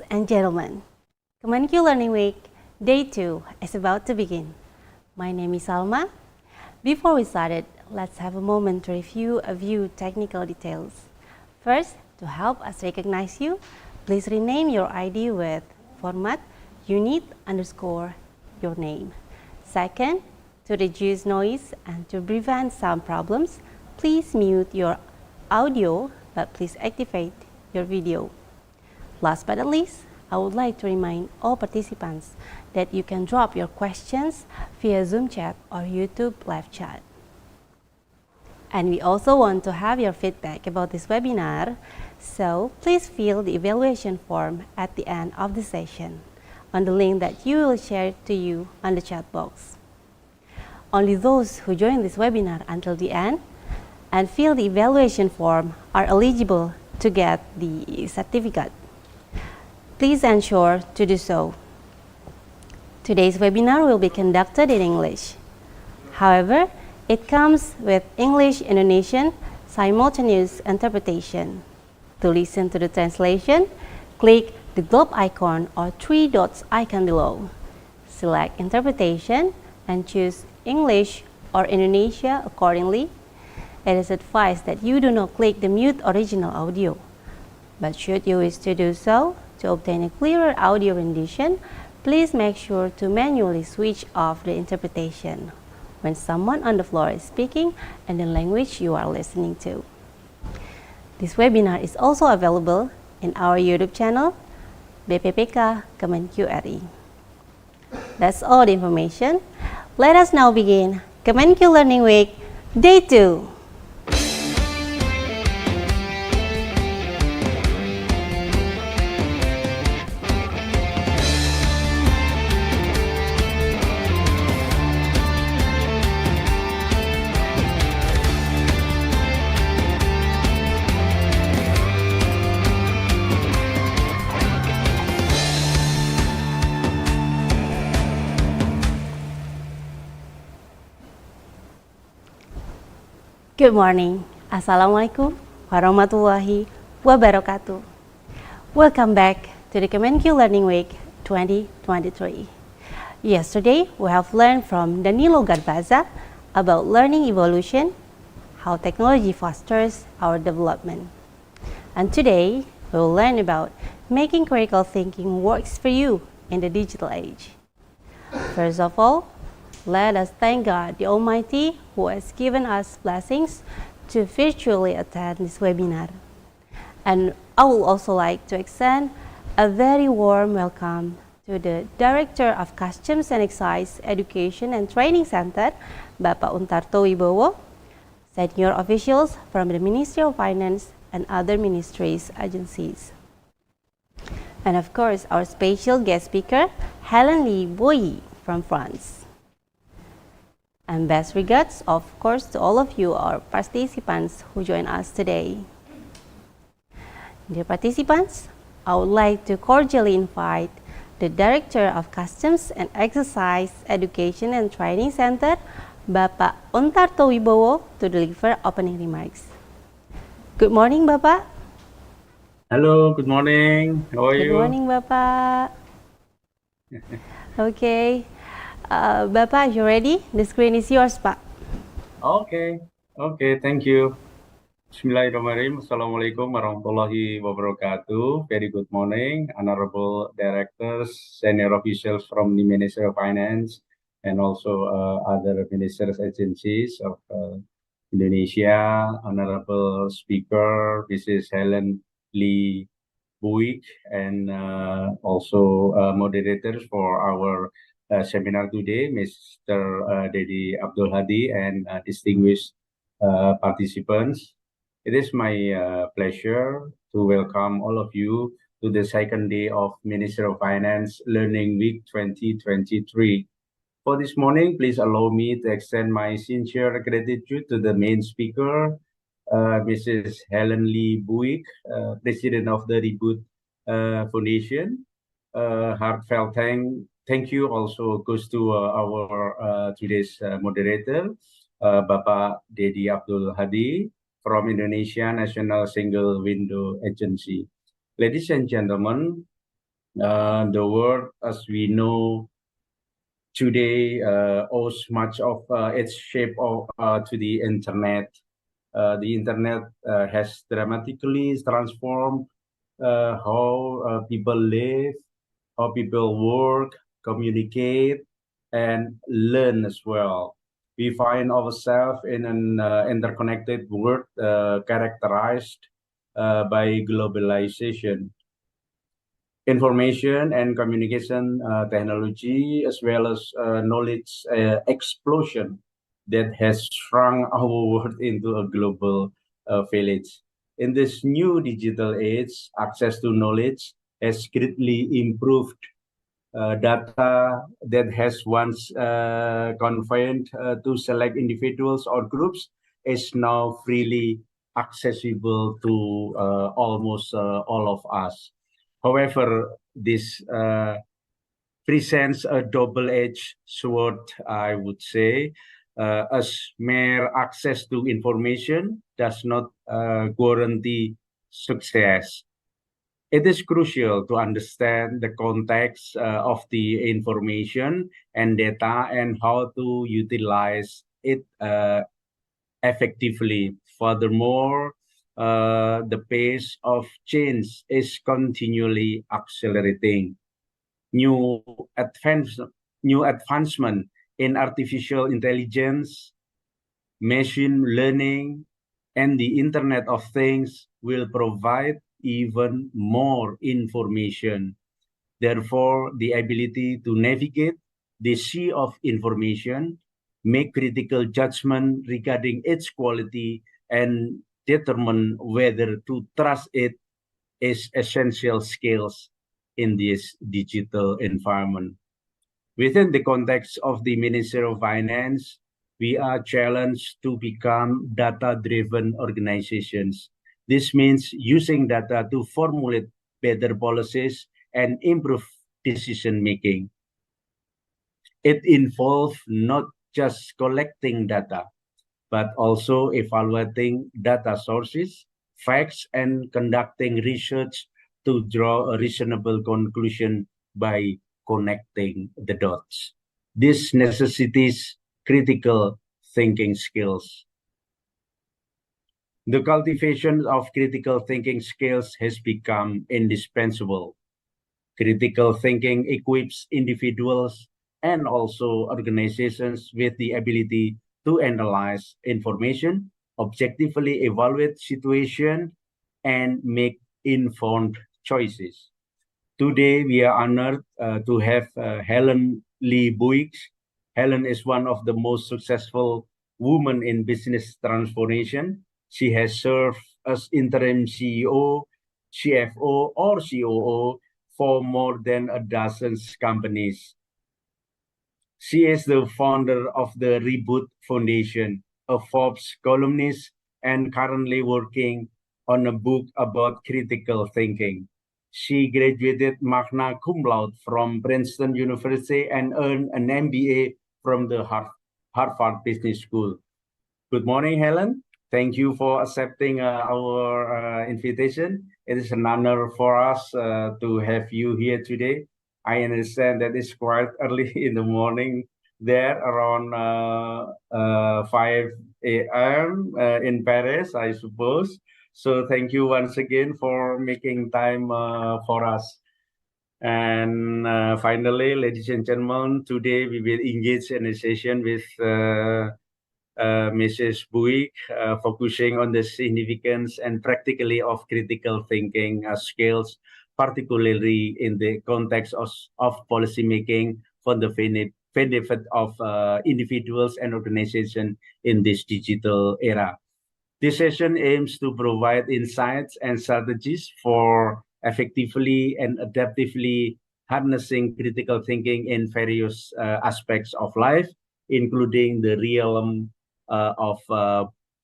and gentlemen, Kemenkeu Learning Week Day 2 is about to begin. My name is Salma. Before we start, let's have a moment to review a few technical details. First, to help us recognize you, please rename your ID with format unit_your name. Second, to reduce noise and to prevent sound problems, please mute your audio, but please activate your video. Last but not least, I would like to remind all participants that you can drop your questions via Zoom chat or YouTube live chat. And we also want to have your feedback about this webinar, so please fill the evaluation form at the end of the session on the link that you will share to you on the chat box. Only those who join this webinar until the end and fill the evaluation form are eligible to get the certificate. Please ensure to do so. Today's webinar will be conducted in English. However, it comes with English-Indonesian simultaneous interpretation. To listen to the translation, click the globe icon or three dots icon below. Select Interpretation and choose English or Indonesia accordingly. It is advised that you do not click the mute original audio. But should you wish to do so, to obtain a clearer audio rendition, please make sure to manually switch off the interpretation when someone on the floor is speaking in the language you are listening to. This webinar is also available in our YouTube channel, BPPK Kemenkeu RI. That's all the information. Let us now begin Kemenkeu Learning Week Day 2. Good morning. Assalamualaikum warahmatullahi wabarakatuh. Welcome back to the Kemenkeu Learning Week 2023. Yesterday, we have learned from Danilo Garbaza about learning evolution, how technology fosters our development. And today, we will learn about making critical thinking works for you in the digital age. First of all, let us thank God the Almighty who has given us blessings to virtually attend this webinar. And I would also like to extend a very warm welcome to the Director of Customs and Excise Education and Training Center, Bapak Untarto Wibowo, senior officials from the Ministry of Finance and other ministries agencies. And of course, our special guest speaker, Helen Boy from France. And best regards, of course, to all of you, our participants who join us today. Dear participants, I would like to cordially invite the Director of Customs and Exercise Education and Training Center, Bapak Untarto Wibowo, to deliver opening remarks. Good morning, Bapak. Hello, good morning. How are you? Good morning, Bapak. Okay. Bapak, you ready? The screen is yours, Pak. Okay, thank you. Bismillahirrahmanirrahim. Assalamualaikum warahmatullahi wabarakatuh. Very good morning, honorable directors, senior officials from the Ministry of Finance, and also other ministers agencies of Indonesia, honorable speaker, Mrs. Helen Lee Buik, and also moderators for our seminar today, Mr. Dedi Abdul Hadi, and distinguished participants. It is my pleasure to welcome all of you to the second day of Ministry of Finance Learning Week 2023. For this morning, please allow me to extend my sincere gratitude to the main speaker, Mrs. Helen Lee Buik, President of the Reboot Foundation. Heartfelt thank you also goes to our today's moderator, Bapak Dedi Abdul Hadi from Indonesia National Single Window Agency. Ladies and gentlemen, The world, as we know today, owes much of its shape to the internet. The internet has dramatically transformed how people live, how people work, communicate, and learn as well. We find ourselves in an interconnected world characterized by globalization, information and communication technology, as well as knowledge explosion that has shrunk our world into a global village. In this new digital age, access to knowledge has greatly improved. Data that has once confined to select individuals or groups is now freely accessible to almost all of us. However, this presents a double-edged sword, I would say, as mere access to information does not guarantee success. It is crucial to understand the context of the information and data and how to utilize it effectively. Furthermore, the pace of change is continually accelerating. New advance, new advancement in artificial intelligence, machine learning, and the Internet of Things will provide even more information. Therefore, the ability to navigate the sea of information, make critical judgment regarding its quality, and determine whether to trust it is essential skills in this digital environment. Within the context of the Ministry of Finance, we are challenged to become data-driven organizations. This means using data to formulate better policies and improve decision-making. It involves not just collecting data, but also evaluating data sources, facts, and conducting research to draw a reasonable conclusion by connecting the dots. This necessitates critical thinking skills. The cultivation of critical thinking skills has become indispensable. Critical thinking equips individuals and also organizations with the ability to analyze information, objectively evaluate situation, and make informed choices. Today, we are honored to have Helen Lee Buick. Helen is one of the most successful women in business transformation. She has served as interim CEO, CFO, or COO for more than a dozen companies. She is the founder of the Reboot Foundation, a Forbes columnist, and currently working on a book about critical thinking. She graduated magna cum laude from Princeton University and earned an MBA from the Harvard Business School. Good morning, Helen. Thank you for accepting our invitation. It is an honor for us to have you here today. I understand that it's quite early in the morning there, around 5 a.m. In Paris, I suppose. So thank you once again for making time for us. And finally, ladies and gentlemen, today we will engage in a session with Mrs. Buick, focusing on the significance and practically of critical thinking skills, particularly in the context of policymaking for the benefit of individuals and organizations in this digital era. This session aims to provide insights and strategies for effectively and adaptively harnessing critical thinking in various aspects of life, including the realm of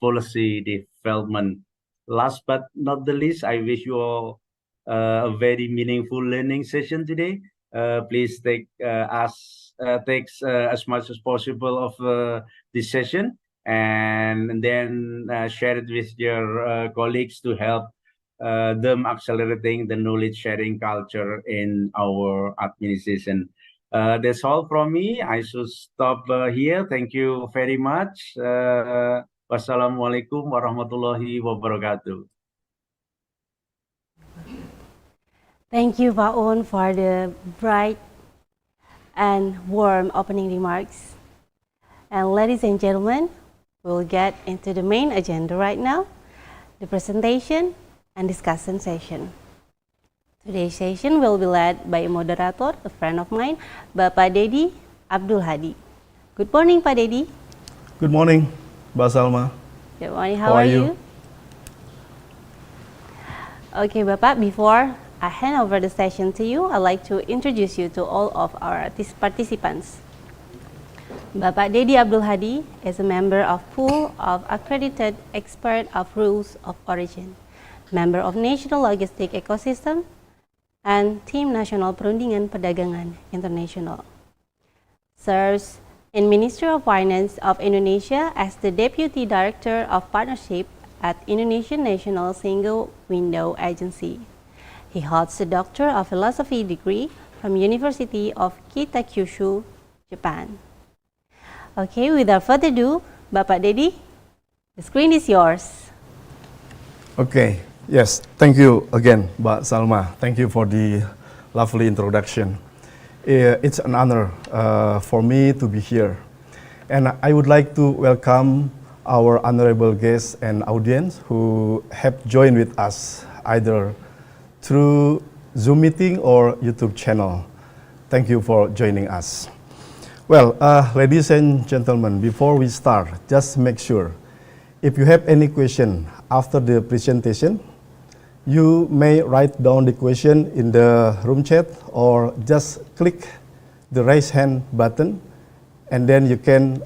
policy development. Last but not the least, I wish you all a very meaningful learning session today. Please takes as much as possible of this session, and then share it with your colleagues to help them accelerating the knowledge sharing culture in our administration. That's all from me. I should stop here. Thank you very much. Wassalamualaikum warahmatullahi wabarakatuh. Thank you, Vaon, for the bright and warm opening remarks. And ladies and gentlemen, we'll get into the main agenda right now, the presentation and discussion session. Today's session will be led by a moderator, a friend of mine, Bapak Dedi Abdul Hadi. Good morning, Pak Dedi. Good morning, Mbak Salma. Good morning, how are you? Okay, Bapak, before I hand over the session to you, I'd like to introduce you to all of our participants. Bapak Dedi Abdul Hadi is a member of pool of accredited expert of rules of origin, member of National Logistic Ecosystem, and Team Nasional Perundingan Perdagangan International. Serves in Ministry of Finance of Indonesia as the Deputy Director of Partnership at Indonesian National Single Window Agency. He holds a Doctor of Philosophy degree from University of Kitakyushu, Japan. Okay, without further ado, Bapak Dedi, the screen is yours. Okay, yes, thank you again, Mbak Salma. Thank you for the lovely introduction. It's an honor for me to be here. And I would like to welcome our honorable guests and audience who have joined with us either through Zoom meeting or YouTube channel. Thank you for joining us. Well, ladies and gentlemen, before we start, just make sure if you have any question after the presentation, you may write down the question in the room chat or just click the raise hand button and then you can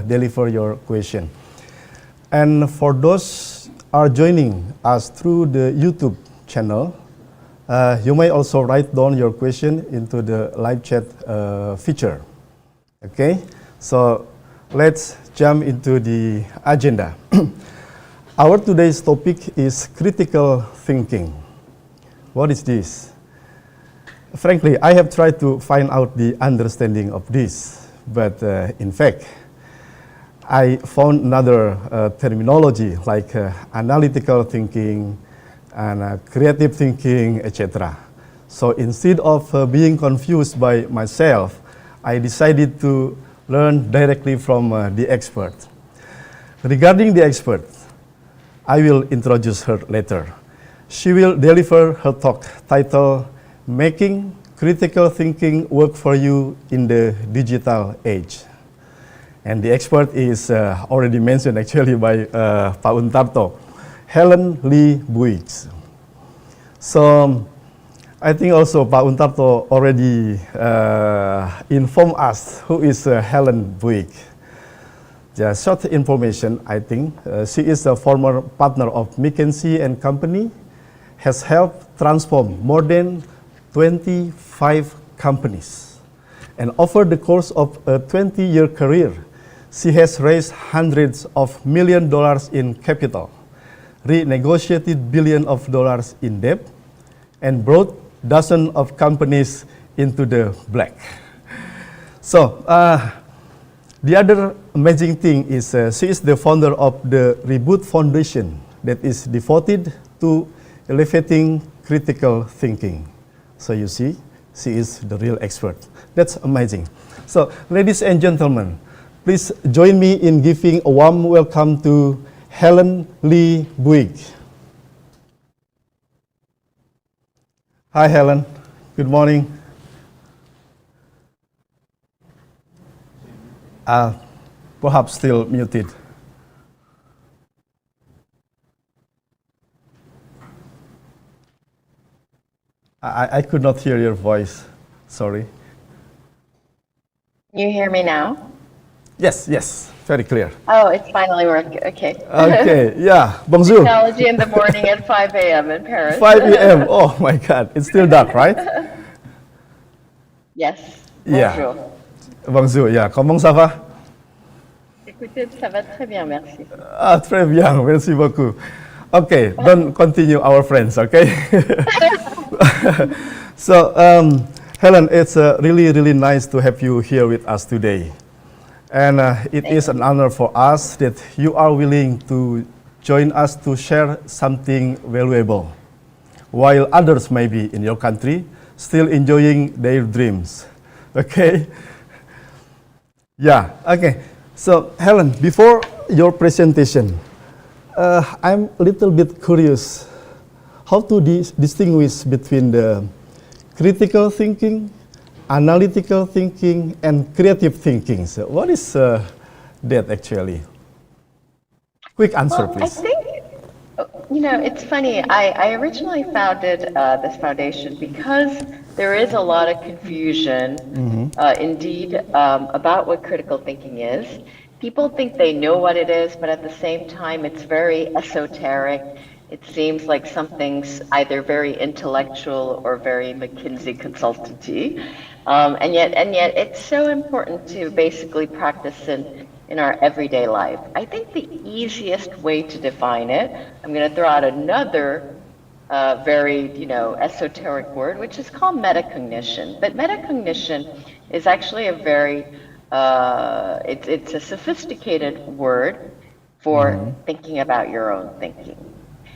deliver your question. And for those are joining us through the YouTube channel, you may also write down your question into the live chat feature. Okay, so let's jump into the agenda. Our today's topic is critical thinking. What is this? Frankly, I have tried to find out the understanding of this, but in fact, I found another terminology like analytical thinking and creative thinking, etc. So instead of being confused by myself, I decided to learn directly from the expert. Regarding the expert, I will introduce her later. She will deliver her talk titled Making Critical Thinking Work for You in the Digital Age. And the expert is already mentioned actually by Pak Untarto, Helen Lee Buick. So I think also Pak Untarto already informed us who is Helen Buick. Just short information, I think. She is a former partner of McKinsey & Company, has helped transform more than 25 companies. And over the course of a 20-year career, she has raised hundreds of millions of dollars in capital, renegotiated billions of dollars in debt, and brought dozens of companies into the black. So the other amazing thing is she is the founder of the Reboot Foundation that is devoted to elevating critical thinking. So you see, she is the real expert. That's amazing. So ladies and gentlemen, please join me in giving a warm welcome to Helen Lee Buick. Hi, Helen. Good morning. Perhaps still muted. I could not hear your voice. Sorry. You hear me now? Yes, very clear. Oh, it's finally working. Okay. Okay, yeah. Bonjour. Technology in the morning at 5 a.m. in Paris. 5 a.m. Oh my God, it's still dark, right? Yes. Yeah. Bonjour. Bonjour, yeah. Comment ça va? Écoutez, ça va très bien, merci. Très bien, merci beaucoup. Okay, don't continue our friends, okay? So, Helen, it's really, really nice to have you here with us today. And it is an honor for us that you are willing to join us to share something valuable, while others may be in your country still enjoying their dreams. Okay? Yeah, okay. So, Helen, before your presentation, I'm a little bit curious how to distinguish between the critical thinking, analytical thinking, and creative thinking. So what is that actually? Quick answer, Well, I please. think, it's funny. I originally founded this foundation because there is a lot of confusion, indeed, about what critical thinking is. People think they know what it is, but at the same time, it's very esoteric. It seems like something's either very intellectual or very McKinsey consultancy, and yet, it's so important to basically practice in our everyday life. I think the easiest way to define it, I'm going to throw out another very, esoteric word, which is called metacognition. But metacognition is actually a very, it's a sophisticated word for thinking about your own thinking.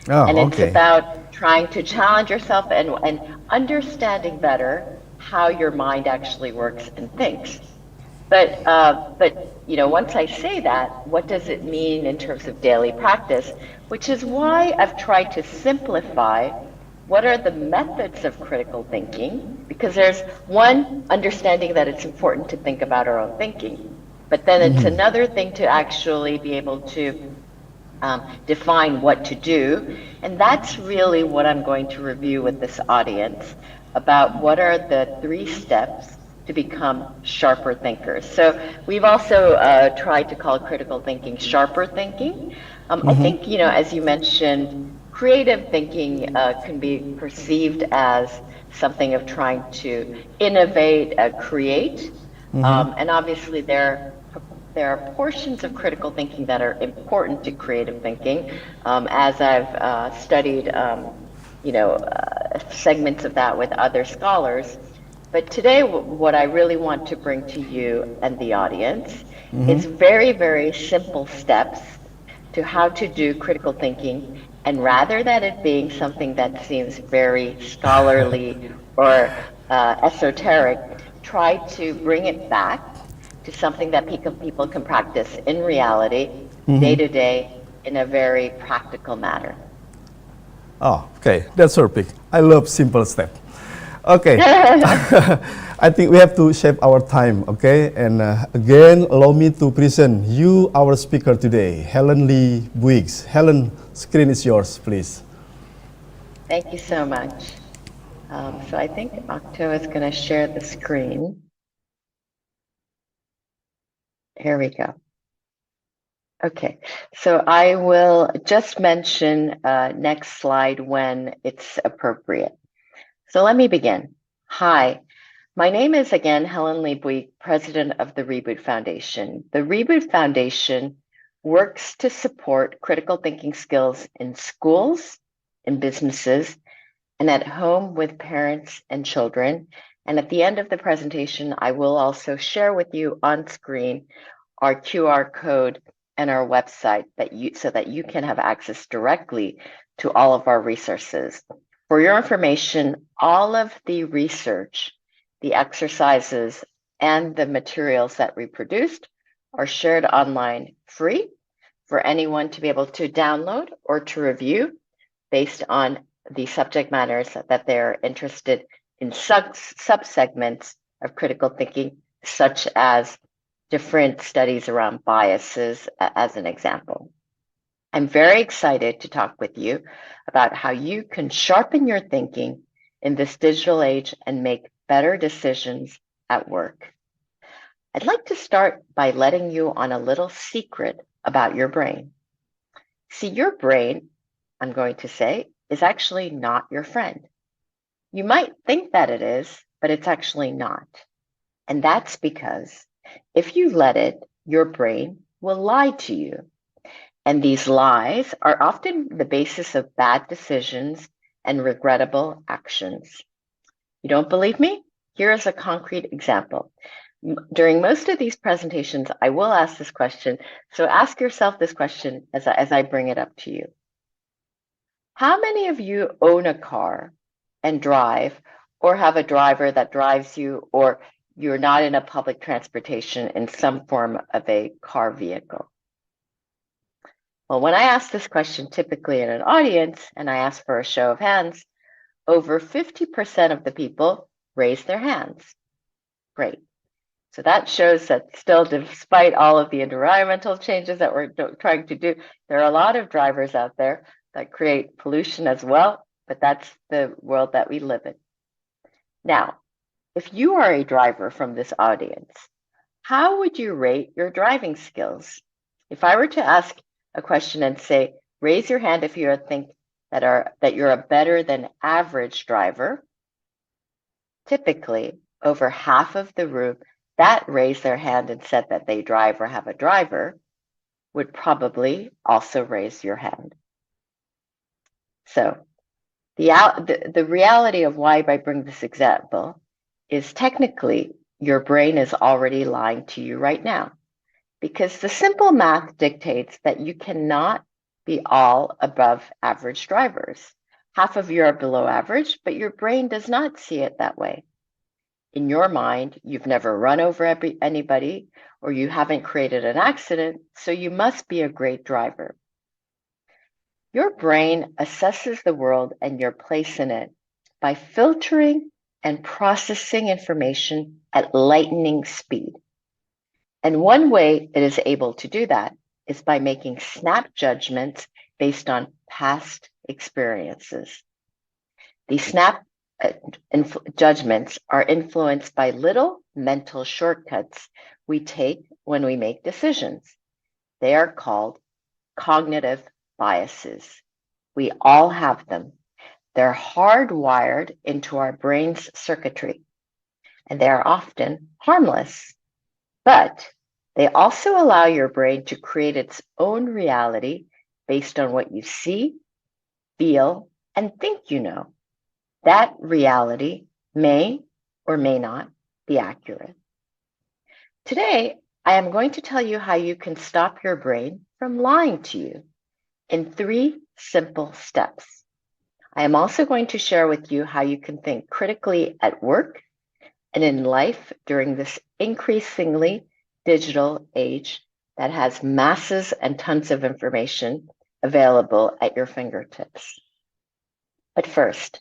Oh, And it's okay. about trying to challenge yourself and understanding better how your mind actually works and thinks. But once I say that, what does it mean in terms of daily practice? Which is why I've tried to simplify what are the methods of critical thinking, because there's one, understanding that it's important to think about our own thinking, but then it's another thing to actually be able to define what to do. And that's really what I'm going to review with this audience, about what are the 3 steps to become sharper thinkers. So we've also tried to call critical thinking sharper thinking. I think, as you mentioned, creative thinking can be perceived as something of trying to innovate, create. And obviously there are portions of critical thinking that are important to creative thinking, as I've studied, segments of that with other scholars. But today, what I really want to bring to you and the audience is very, very simple steps to how to do critical thinking. And rather than it being something that seems very scholarly or esoteric, try to bring it back to something that people can practice in reality, day to day, in a very practical manner. Oh, okay, that's perfect. I love simple step. Okay, I think we have to shape our time, okay? And again, allow me to present you, our speaker today, Helen Lee Buigs. Helen, screen is yours, please. Thank you so much. So I think Octo is going to share the screen. Here we go. Okay, so I will just mention next slide when it's appropriate. So let me begin. Hi, my name is again Helen Lee Buig, president of the Reboot Foundation. The Reboot Foundation works to support critical thinking skills in schools, in businesses, and at home with parents and children. And at the end of the presentation, I will also share with you on screen our QR code and our website so that you can have access directly to all of our resources. For your information, all of the research, the exercises, and the materials that we produced are shared online free for anyone to be able to download or to review based on the subject matters that they're interested in, subsegments of critical thinking, such as different studies around biases, as an example. I'm very excited to talk with you about how you can sharpen your thinking in this digital age and make better decisions at work. I'd like to start by letting you on a little secret about your brain. See, your brain, I'm going to say, is actually not your friend. You might think that it is, but it's actually not. And that's because if you let it, your brain will lie to you. And these lies are often the basis of bad decisions and regrettable actions. You don't believe me? Here is a concrete example. During most of these presentations, I will ask this question. So ask yourself this question as I bring it up to you. How many of you own a car and drive, or have a driver that drives you, or you're not in a public transportation in some form of a car vehicle? Well, when I ask this question typically in an audience, and I ask for a show of hands, over 50% of the people raise their hands. Great. So that shows that still, despite all of the environmental changes that we're trying to do, there are a lot of drivers out there that create pollution as well, but that's the world that we live in. Now, if you are a driver from this audience, how would you rate your driving skills? If I were to ask a question and say, raise your hand if you think that you're a better than average driver, typically over half of the room that raised their hand and said that they drive or have a driver would probably also raise your hand. So the reality of why I bring this example is technically your brain is already lying to you right now, because the simple math dictates that you cannot be all above average drivers. Half of you are below average, but your brain does not see it that way. In your mind, you've never run over anybody, or you haven't created an accident, so you must be a great driver. Your brain assesses the world and your place in it by filtering and processing information at lightning speed. And one way it is able to do that is by making snap judgments based on past experiences. These snap judgments are influenced by little mental shortcuts we take when we make decisions. They are called cognitive biases. We all have them. They're hardwired into our brain's circuitry, and they are often harmless. But they also allow your brain to create its own reality based on what you see, feel, and think you know. That reality may or may not be accurate. Today, I am going to tell you how you can stop your brain from lying to you in 3 simple steps. I am also going to share with you how you can think critically at work and in life during this increasingly digital age that has masses and tons of information available at your fingertips. But first,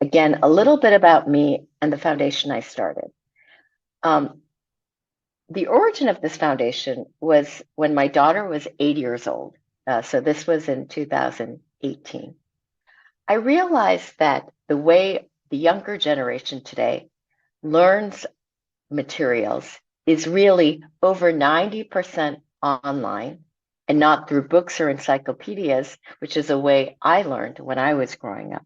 again, a little bit about me and the foundation I started. The origin of this foundation was when my daughter was 8 years old. So this was in 2018. I realized that the way the younger generation today learns materials is really over 90% online and not through books or encyclopedias, which is a way I learned when I was growing up.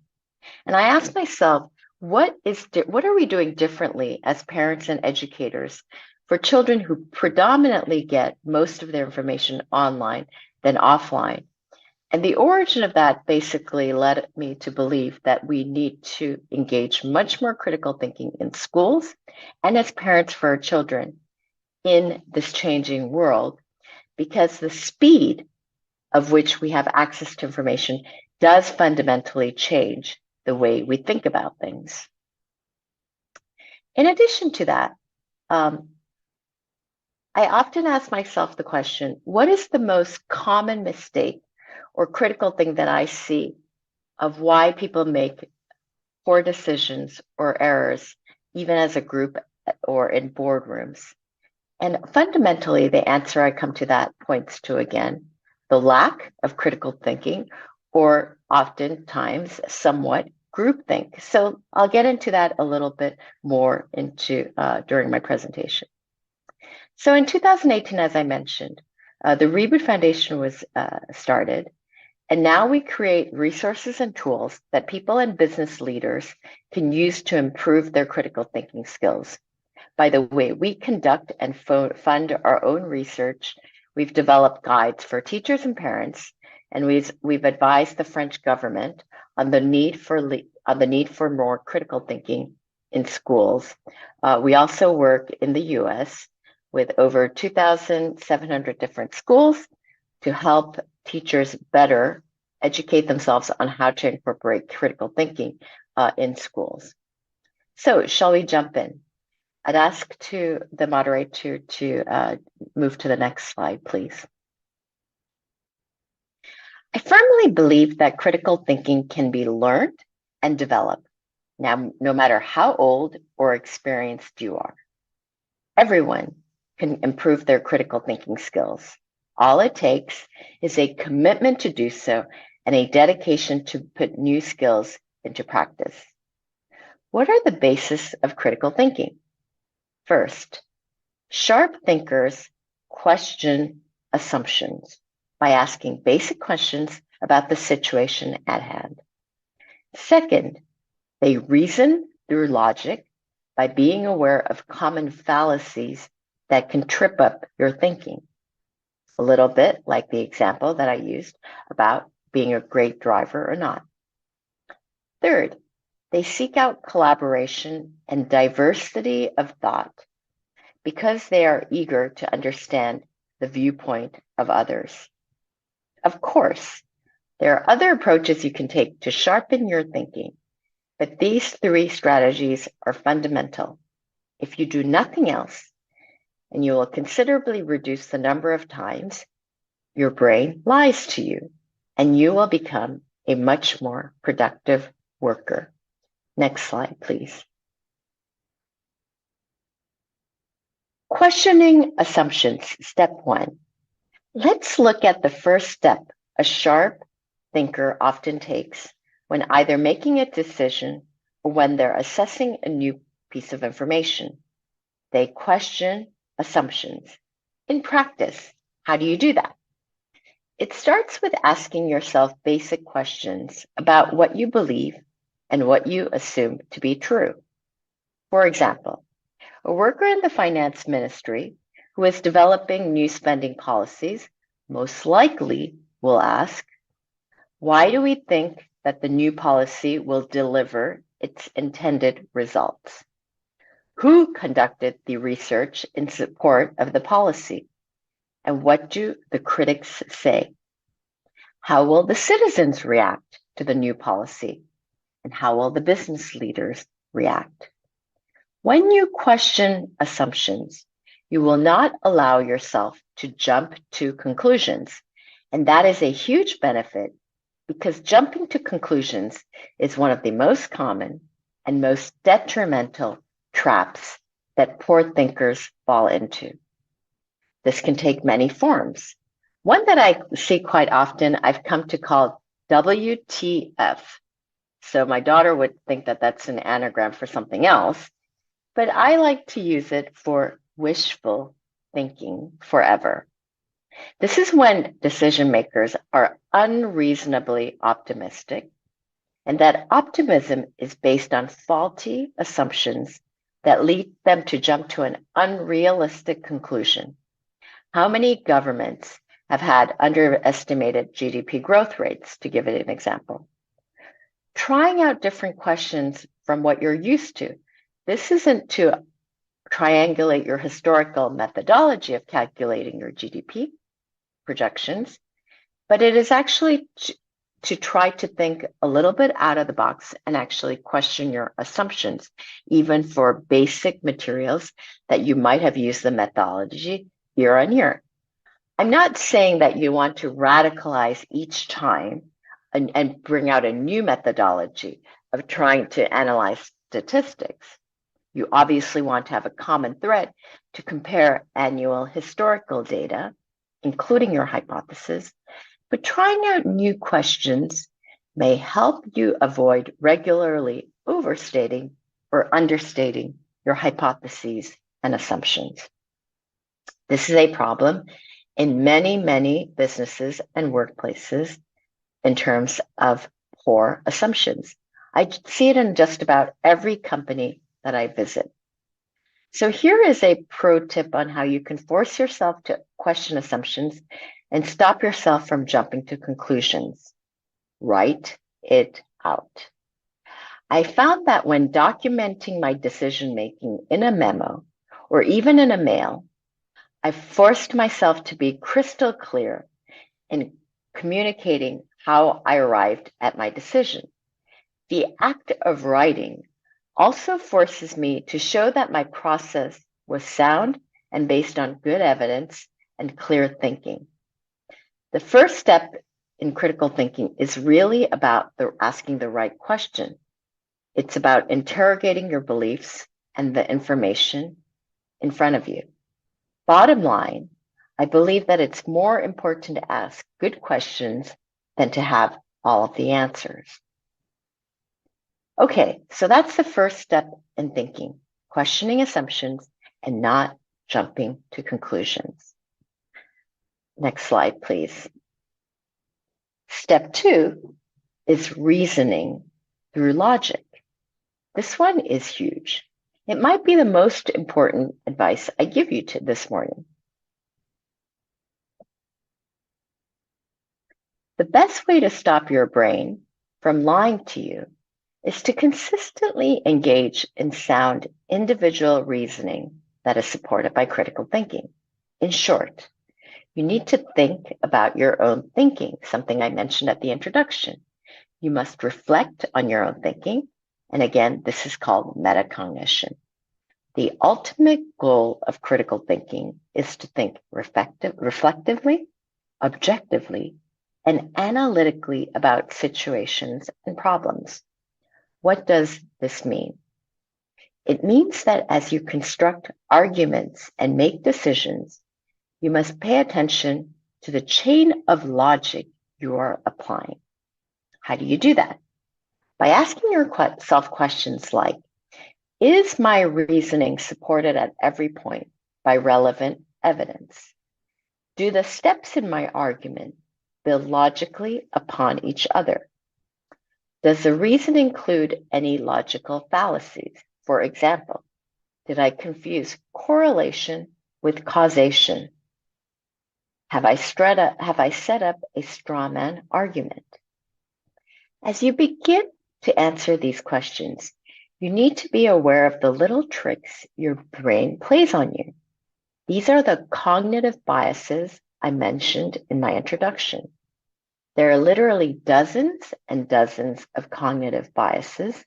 And I asked myself, what are we doing differently as parents and educators for children who predominantly get most of their information online than offline? And the origin of that basically led me to believe that we need to engage much more critical thinking in schools and as parents for our children in this changing world, because the speed of which we have access to information does fundamentally change the way we think about things. In addition to that, I often ask myself the question, what is the most common mistake or critical thing that I see of why people make poor decisions or errors, even as a group or in boardrooms? And fundamentally, the answer I come to that points to, again, the lack of critical thinking, or oftentimes somewhat groupthink. So I'll get into that a little bit more during my presentation. So in 2018, as I mentioned, the Reboot Foundation was started, and now we create resources and tools that people and business leaders can use to improve their critical thinking skills. By the way, we conduct and fund our own research. we've developed guides for teachers and parents, and we've advised the French government on the need for more critical thinking in schools. We also work in the US with over 2,700 different schools to help teachers better educate themselves on how to incorporate critical thinking in schools. So shall we jump in? I'd ask the moderator to move to the next slide, please. I firmly believe that critical thinking can be learned and developed, now, no matter how old or experienced you are. Everyone can improve their critical thinking skills. All it takes is a commitment to do so and a dedication to put new skills into practice. What are the bases of critical thinking? First, sharp thinkers question assumptions by asking basic questions about the situation at hand. Second, they reason through logic by being aware of common fallacies that can trip up your thinking. A little bit like the example that I used about being a great driver or not. Third, they seek out collaboration and diversity of thought because they are eager to understand the viewpoint of others. Of course, there are other approaches you can take to sharpen your thinking, but these three strategies are fundamental. If you do nothing else, and you will considerably reduce the number of times your brain lies to you, and you will become a much more productive worker. Next slide, please. Questioning assumptions, step 1. Let's look at the first step a sharp thinker often takes when either making a decision or when they're assessing a new piece of information. They question assumptions. In practice, how do you do that? It starts with asking yourself basic questions about what you believe and what you assume to be true. For example, a worker in the finance ministry who is developing new spending policies most likely will ask, why do we think that the new policy will deliver its intended results? Who conducted the research in support of the policy? And what do the critics say? How will the citizens react to the new policy? And how will the business leaders react? When you question assumptions, you will not allow yourself to jump to conclusions. And that is a huge benefit because jumping to conclusions is one of the most common and most detrimental traps that poor thinkers fall into. This can take many forms. One that I see quite often, I've come to call WTF. So my daughter would think that that's an anagram for something else, but I like to use it for wishful thinking forever. This is when decision makers are unreasonably optimistic, and that optimism is based on faulty assumptions that lead them to jump to an unrealistic conclusion. How many governments have had underestimated GDP growth rates, to give it an example? Trying out different questions from what you're used to. This isn't to triangulate your historical methodology of calculating your GDP projections, but it is actually to try to think a little bit out of the box and actually question your assumptions, even for basic materials that you might have used the methodology year on year. I'm not saying that you want to radicalize each time and bring out a new methodology of trying to analyze statistics. You obviously want to have a common thread to compare annual historical data, including your hypothesis, but trying out new questions may help you avoid regularly overstating or understating your hypotheses and assumptions. This is a problem in many, many businesses and workplaces in terms of poor assumptions. I see it in just about every company that I visit. So here is a pro tip on how you can force yourself to question assumptions and stop yourself from jumping to conclusions. Write it out. I found that when documenting my decision-making in a memo or even in a mail, I forced myself to be crystal clear in communicating how I arrived at my decision. The act of writing also forces me to show that my process was sound and based on good evidence and clear thinking. The first step in critical thinking is really about asking the right question. It's about interrogating your beliefs and the information in front of you. Bottom line, I believe that it's more important to ask good questions than to have all of the answers. Okay, so that's the first step in thinking, questioning assumptions and not jumping to conclusions. Next slide, please. Step 2 is reasoning through logic. This one is huge. It might be the most important advice I give you this morning. The best way to stop your brain from lying to you is to consistently engage in sound individual reasoning that is supported by critical thinking. In short, you need to think about your own thinking, something I mentioned at the introduction. You must reflect on your own thinking. And again, this is called metacognition. The ultimate goal of critical thinking is to think reflectively, objectively, and analytically about situations and problems. What does this mean? It means that as you construct arguments and make decisions, you must pay attention to the chain of logic you are applying. How do you do that? By asking yourself questions like, is my reasoning supported at every point by relevant evidence? Do the steps in my argument build logically upon each other? Does the reason include any logical fallacies? For example, did I confuse correlation with causation? Have I set up a straw man argument? As you begin to answer these questions, you need to be aware of the little tricks your brain plays on you. These are the cognitive biases I mentioned in my introduction. There are literally dozens and dozens of cognitive biases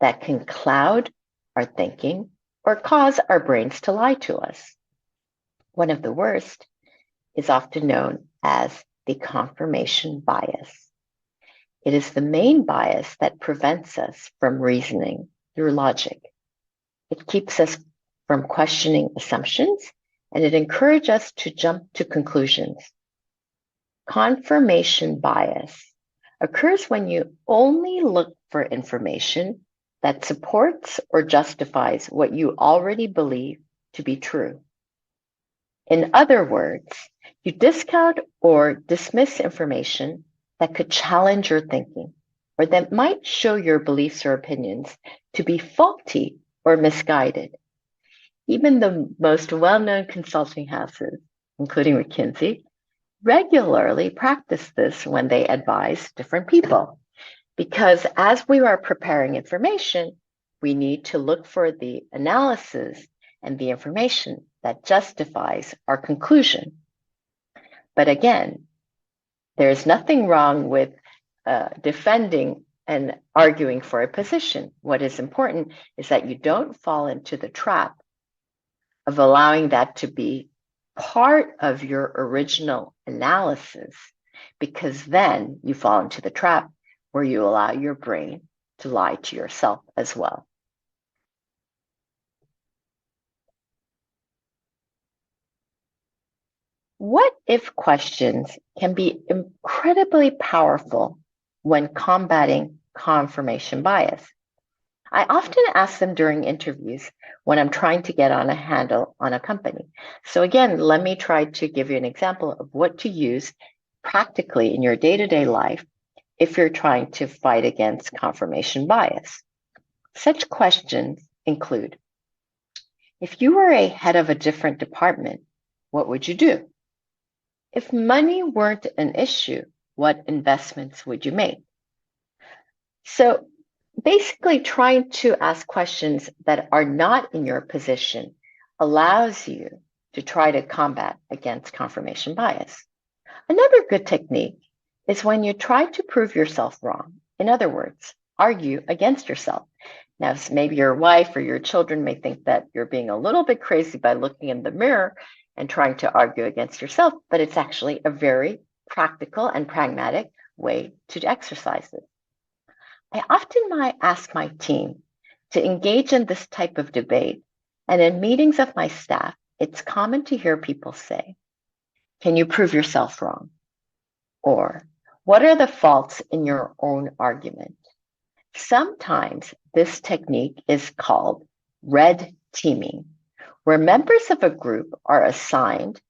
that can cloud our thinking or cause our brains to lie to us. One of the worst is often known as the confirmation bias. It is the main bias that prevents us from reasoning through logic. It keeps us from questioning assumptions, and it encourages us to jump to conclusions. Confirmation bias occurs when you only look for information that supports or justifies what you already believe to be true. In other words, you discount or dismiss information that could challenge your thinking, or that might show your beliefs or opinions to be faulty or misguided. Even the most well-known consulting houses, including McKinsey, regularly practice this when they advise different people. Because as we are preparing information, we need to look for the analysis and the information that justifies our conclusion. But again, there's nothing wrong with defending and arguing for a position. What is important is that you don't fall into the trap of allowing that to be part of your original analysis, because then you fall into the trap where you allow your brain to lie to yourself as well. What if questions can be incredibly powerful when combating confirmation bias? I often ask them during interviews when I'm trying to get on a handle on a company. So again, let me try to give you an example of what to use practically in your day-to-day life if you're trying to fight against confirmation bias. Such questions include, if you were a head of a different department, what would you do? If money weren't an issue, what investments would you make? So basically, trying to ask questions that are not in your position allows you to try to combat against confirmation bias. Another good technique is when you try to prove yourself wrong. In other words, argue against yourself. Now, maybe your wife or your children may think that you're being a little bit crazy by looking in the mirror and trying to argue against yourself, but it's actually a very practical and pragmatic way to exercise it. I often ask my team to engage in this type of debate, and in meetings of my staff, it's common to hear people say, "Can you prove yourself wrong?" Or, "What are the faults in your own argument?" Sometimes this technique is called red teaming, where members of a group are assigned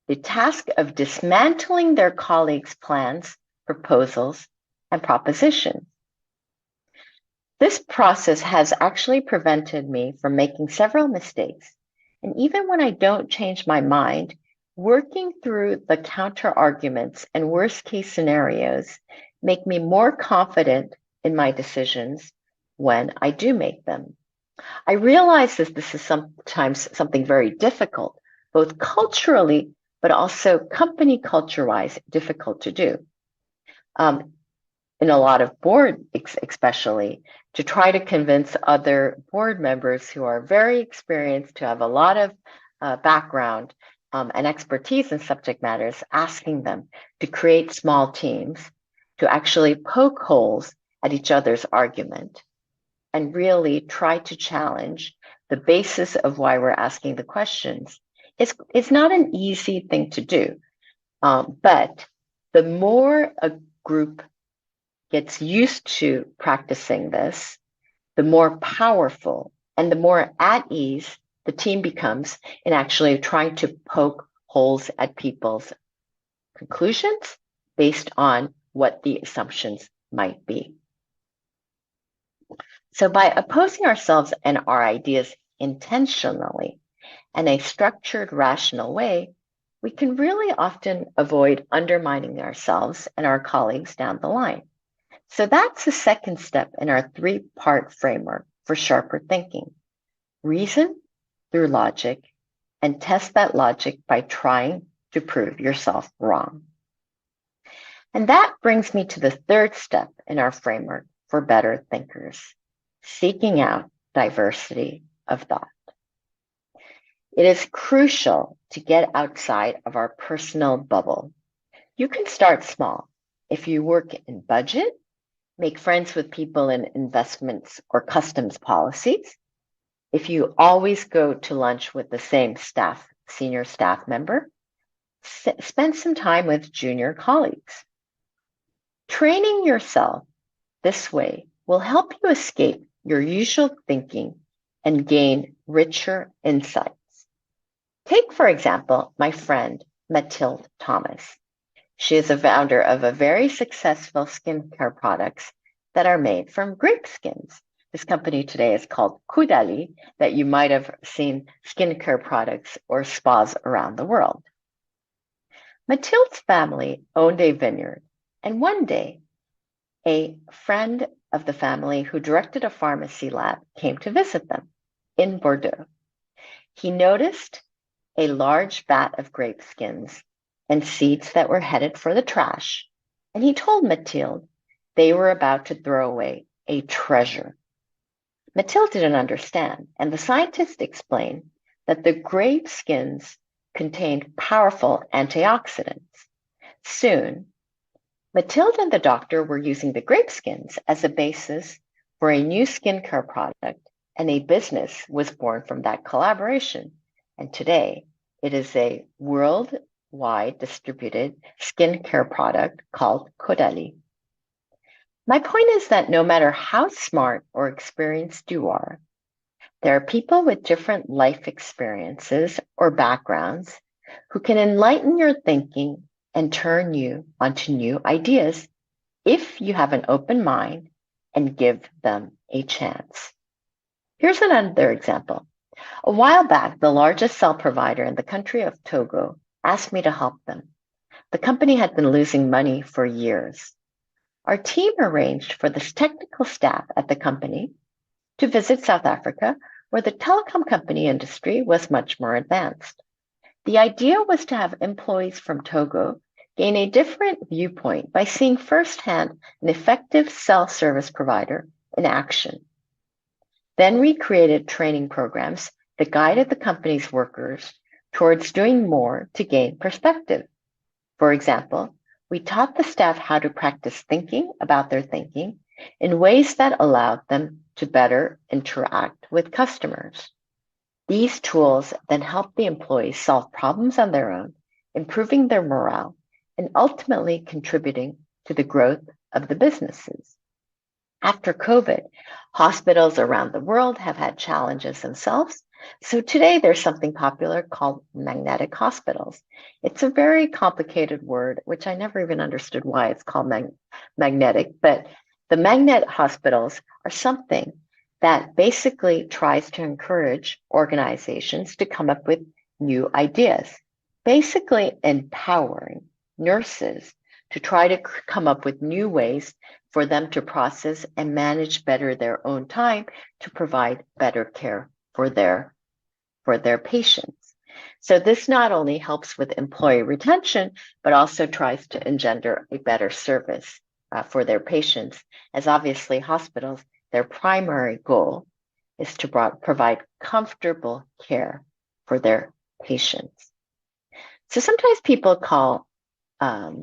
the task of dismantling their colleagues' plans, proposals, and propositions. This process has actually prevented me from making several mistakes. And even when I don't change my mind, working through the counter arguments and worst case scenarios make me more confident in my decisions when I do make them. I realize that this is sometimes something very difficult, both culturally, but also company culture-wise, difficult to do. In a lot of board, especially, to try to convince other board members who are very experienced, who have a lot of background and expertise in subject matters, asking them to create small teams, to actually poke holes at each other's argument, and really try to challenge the basis of why we're asking the questions. It's not an easy thing to do, but the more a group gets used to practicing this, the more powerful and the more at ease the team becomes in actually trying to poke holes at people's conclusions based on what the assumptions might be. So by opposing ourselves and our ideas intentionally in a structured, rational way, we can really often avoid undermining ourselves and our colleagues down the line. So that's the second step in our three-part framework for sharper thinking. Reason through logic and test that logic by trying to prove yourself wrong. And that brings me to the third step in our framework for better thinkers, seeking out diversity of thought. It is crucial to get outside of our personal bubble. You can start small. If you work in budget, make friends with people in investments or customs policies. If you always go to lunch with the same senior staff member, spend some time with junior colleagues. Training yourself this way will help you escape your usual thinking and gain richer insights. Take, for example, my friend, Mathilde Thomas. She is a founder of a very successful skincare products that are made from grape skins. This company today is called Kudali, that you might have seen skincare products or spas around the world. Mathilde's family owned a vineyard, and one day, a friend of the family who directed a pharmacy lab came to visit them in Bordeaux. He noticed a large vat of grape skins and seeds that were headed for the trash, and he told Mathilde they were about to throw away a treasure. Mathilde didn't understand, and the scientist explained that the grape skins contained powerful antioxidants. Soon, Mathilde and the doctor were using the grape skins as a basis for a new skincare product, and a business was born from that collaboration. And today, it is a worldwide distributed skincare product called Kudali. My point is that no matter how smart or experienced you are, there are people with different life experiences or backgrounds who can enlighten your thinking and turn you onto new ideas if you have an open mind and give them a chance. Here's another example. A while back, the largest cell provider in the country of Togo asked me to help them. The company had been losing money for years. Our team arranged for this technical staff at the company to visit South Africa, where the telecom company industry was much more advanced. The idea was to have employees from Togo gain a different viewpoint by seeing firsthand an effective self-service provider in action. Then we created training programs that guided the company's workers towards doing more to gain perspective. For example, we taught the staff how to practice thinking about their thinking in ways that allowed them to better interact with customers. These tools then help the employees solve problems on their own, improving their morale, and ultimately contributing to the growth of the businesses. After COVID, hospitals around the world have had challenges themselves. So today there's something popular called magnetic hospitals. It's a very complicated word, which I never even understood why it's called magnetic, but the magnet hospitals are something that basically tries to encourage organizations to come up with new ideas, basically empowering nurses to try to come up with new ways for them to process and manage better their own time to provide better care for their patients. So this not only helps with employee retention, but also tries to engender a better service for their patients, as obviously hospitals, their primary goal is to provide comfortable care for their patients. So sometimes people call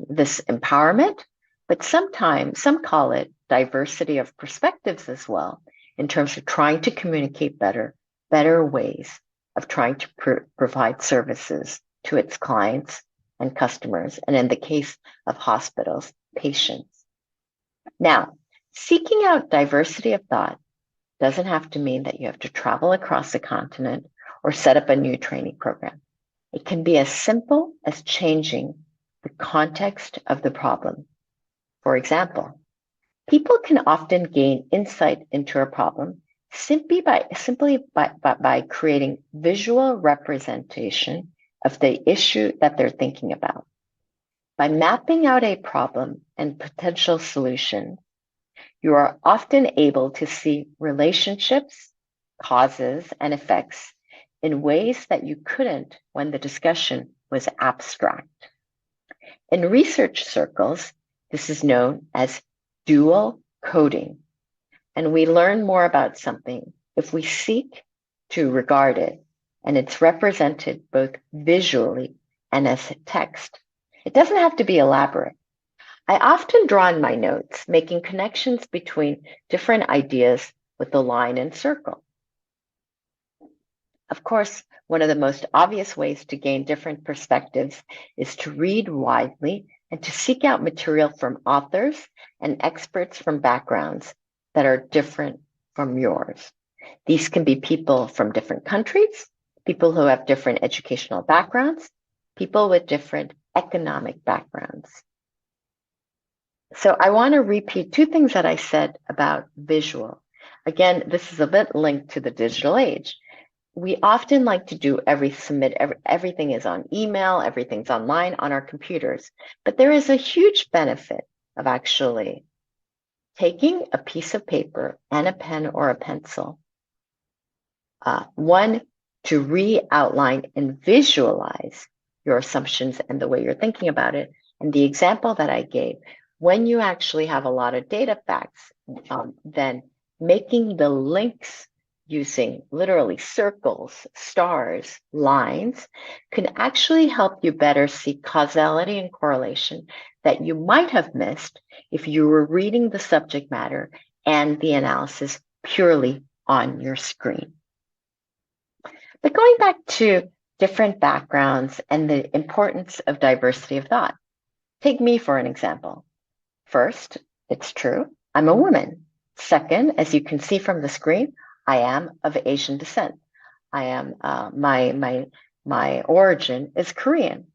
this empowerment, but sometimes some call it diversity of perspectives as well, in terms of trying to communicate better ways of trying to provide services to its clients and customers, and in the case of hospitals, patients. Now, seeking out diversity of thought doesn't have to mean that you have to travel across the continent or set up a new training program. It can be as simple as changing the context of the problem. For example, people can often gain insight into a problem simply by creating visual representation of the issue that they're thinking about. By mapping out a problem and potential solution, you are often able to see relationships, causes, and effects in ways that you couldn't when the discussion was abstract. In research circles, this is known as dual coding, and we learn more about something if we seek to regard it, and it's represented both visually and as text. It doesn't have to be elaborate. I often draw in my notes, making connections between different ideas with the line and circle. Of course, one of the most obvious ways to gain different perspectives is to read widely and to seek out material from authors and experts from backgrounds that are different from yours. These can be people from different countries, people who have different educational backgrounds, people with different economic backgrounds. So I want to repeat two things that I said about visual. Again, this is a bit linked to the digital age. We often like to do everything is on email, everything's online on our computers, but there is a huge benefit of actually taking a piece of paper and a pen or a pencil, one, to re-outline and visualize your assumptions and the way you're thinking about it. And the example that I gave, when you actually have a lot of data facts, then making the links using literally circles, stars, lines, can actually help you better see causality and correlation that you might have missed if you were reading the subject matter and the analysis purely on your screen. But going back to different backgrounds and the importance of diversity of thought, take me for an example. First, it's true, I'm a woman. Second, as you can see from the screen, I am of Asian descent. I am my origin is Korean.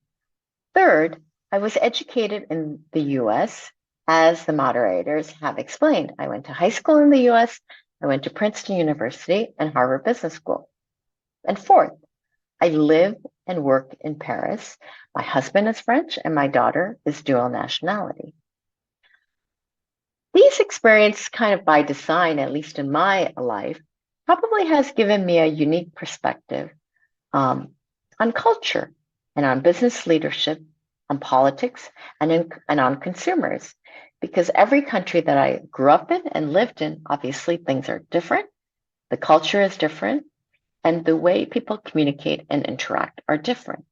Third, I was educated in the US, as the moderators have explained. I went to high school in the US, I went to Princeton University and Harvard Business School. And fourth, I live and work in Paris. My husband is French and my daughter is dual nationality. These experiences, kind of by design, at least in my life, probably has given me a unique perspective on culture and on business leadership, on politics, and on consumers. Because every country that I grew up in and lived in, obviously things are different, the culture is different, and the way people communicate and interact are different.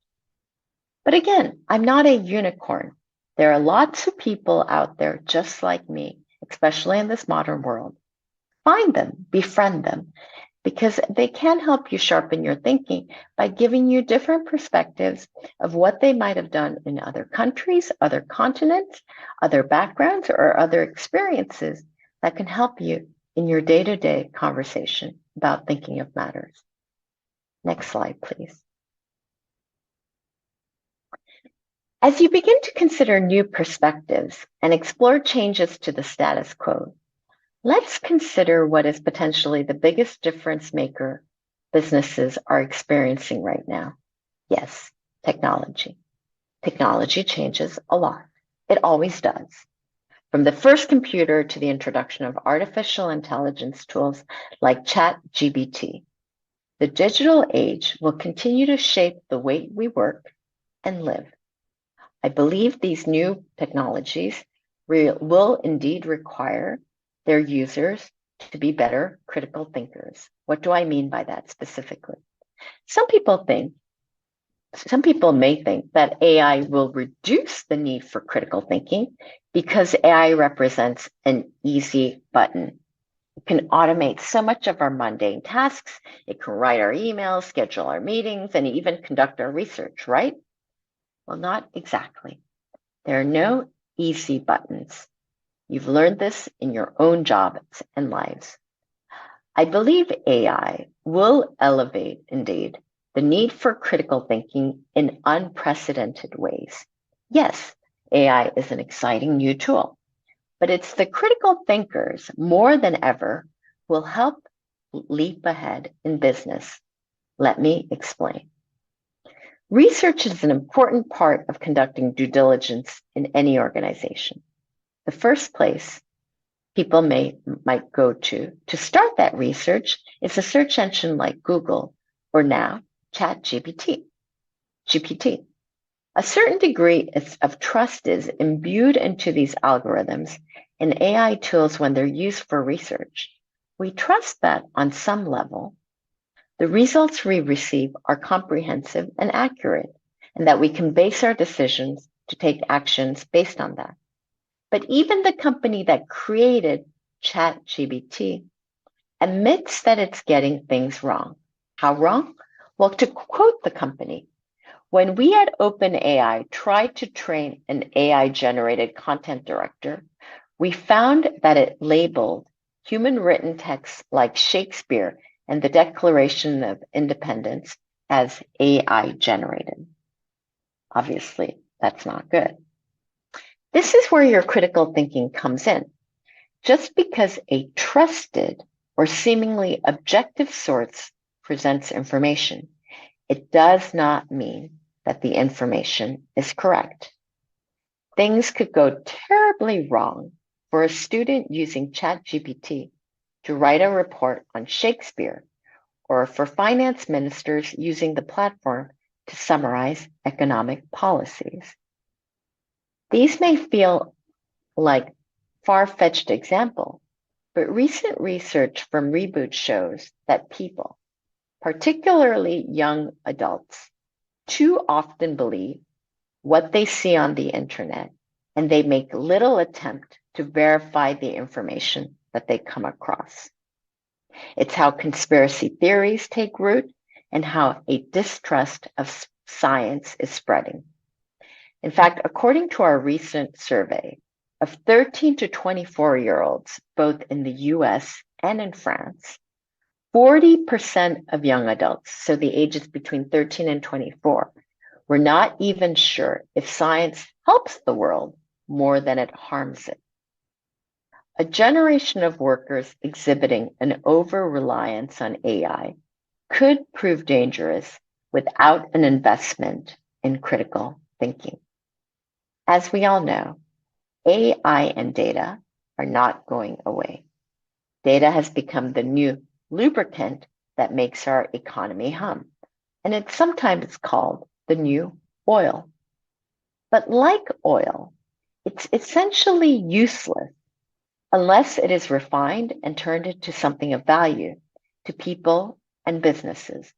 But again, I'm not a unicorn. There are lots of people out there just like me, especially in this modern world. Find them, befriend them, because they can help you sharpen your thinking by giving you different perspectives of what they might have done in other countries, other continents, other backgrounds, or other experiences that can help you in your day-to-day conversation about thinking of matters. Next slide, please. As you begin to consider new perspectives and explore changes to the status quo, let's consider what is potentially the biggest difference maker businesses are experiencing right now. Yes, technology. Technology changes a lot. It always does. From the first computer to the introduction of artificial intelligence tools like ChatGPT, the digital age will continue to shape the way we work and live. I believe these new technologies will indeed require their users to be better critical thinkers. What do I mean by that specifically? Some people may think that AI will reduce the need for critical thinking because AI represents an easy button. It can automate so much of our mundane tasks. It can write our emails, schedule our meetings, and even conduct our research, right? Well, not exactly. There are no easy buttons. You've learned this in your own jobs and lives. I believe AI will elevate, indeed, the need for critical thinking in unprecedented ways. Yes, AI is an exciting new tool, but it's the critical thinkers more than ever will help leap ahead in business. Let me explain. Research is an important part of conducting due diligence in any organization. The first place people might go to start that research is a search engine like Google or now ChatGPT. A certain degree of trust is imbued into these algorithms and AI tools when they're used for research. We trust that on some level, the results we receive are comprehensive and accurate, and that we can base our decisions to take actions based on that. But even the company that created ChatGPT admits that it's getting things wrong. How wrong? Well, to quote the company, when we at OpenAI tried to train an AI-generated content director, we found that it labeled human written texts like Shakespeare and the Declaration of Independence as AI-generated. Obviously, that's not good. This is where your critical thinking comes in. Just because a trusted or seemingly objective source presents information, it does not mean that the information is correct. Things could go terribly wrong for a student using ChatGPT to write a report on Shakespeare, or for finance ministers using the platform to summarize economic policies. These may feel like far-fetched example, but recent research from Reboot shows that people, particularly young adults, too often believe what they see on the internet, and they make little attempt to verify the information that they come across. It's how conspiracy theories take root and how a distrust of science is spreading. In fact, according to our recent survey of 13 to 24-year-olds, both in the US and in France, 40% of young adults, so the ages between 13 and 24, were not even sure if science helps the world more than it harms it. A generation of workers exhibiting an over-reliance on AI could prove dangerous without an investment in critical thinking. As we all know, AI and data are not going away. Data has become the new lubricant that makes our economy hum, and it's sometimes called the new oil. But like oil, it's essentially useless unless it is refined and turned into something of value to people and businesses.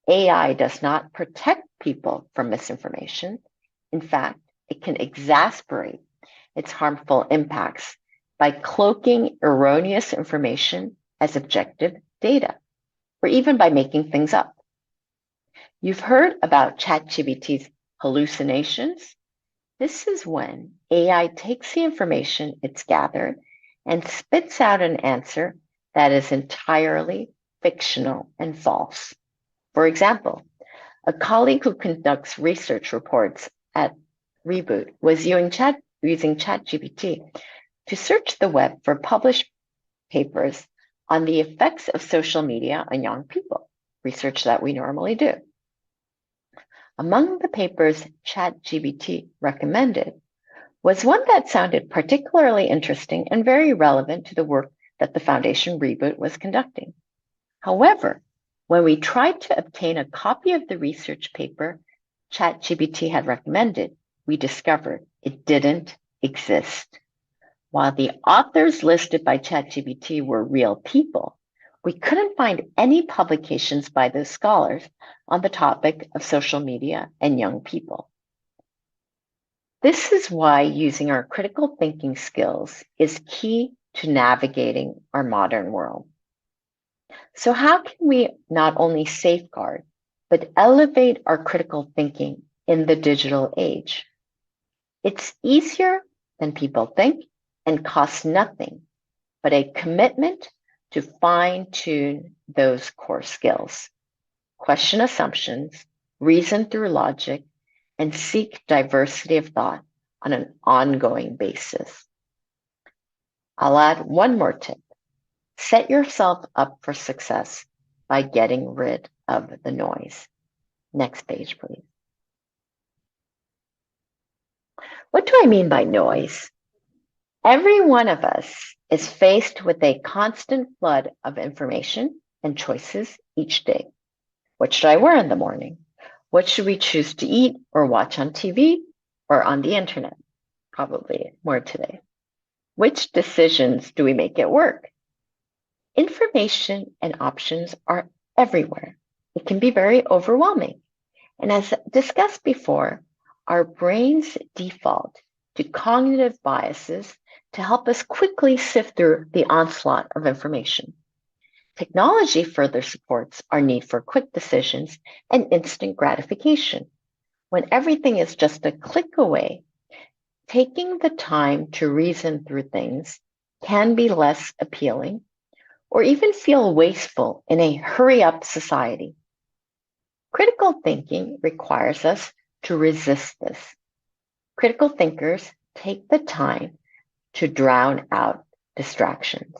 AI does not protect people from misinformation. In fact, it can exacerbate its harmful impacts by cloaking erroneous information as objective data, or even by making things up. You've heard about ChatGPT's hallucinations. This is when AI takes the information it's gathered and spits out an answer that is entirely fictional and false. For example, a colleague who conducts research reports at Reboot was using ChatGPT to search the web for published papers on the effects of social media on young people, research that we normally do. Among the papers ChatGPT recommended was one that sounded particularly interesting and very relevant to the work that the Foundation Reboot was conducting. However, when we tried to obtain a copy of the research paper ChatGPT had recommended, we discovered it didn't exist. While the authors listed by ChatGPT were real people, we couldn't find any publications by those scholars on the topic of social media and young people. This is why using our critical thinking skills is key to navigating our modern world. So how can we not only safeguard, but elevate our critical thinking in the digital age? It's easier than people think and costs nothing, but a commitment to fine-tune those core skills, question assumptions, reason through logic, and seek diversity of thought on an ongoing basis. I'll add one more tip. Set yourself up for success by getting rid of the noise. Next page, please. What do I mean by noise? Every one of us is faced with a constant flood of information and choices each day. What should I wear in the morning? What should we choose to eat or watch on TV or on the internet? Probably more today. Which decisions do we make at work? Information and options are everywhere. It can be very overwhelming. And as discussed before, our brains default to cognitive biases to help us quickly sift through the onslaught of information. Technology further supports our need for quick decisions and instant gratification. When everything is just a click away, taking the time to reason through things can be less appealing or even feel wasteful in a hurry-up society. Critical thinking requires us to resist this. Critical thinkers take the time to drown out distractions.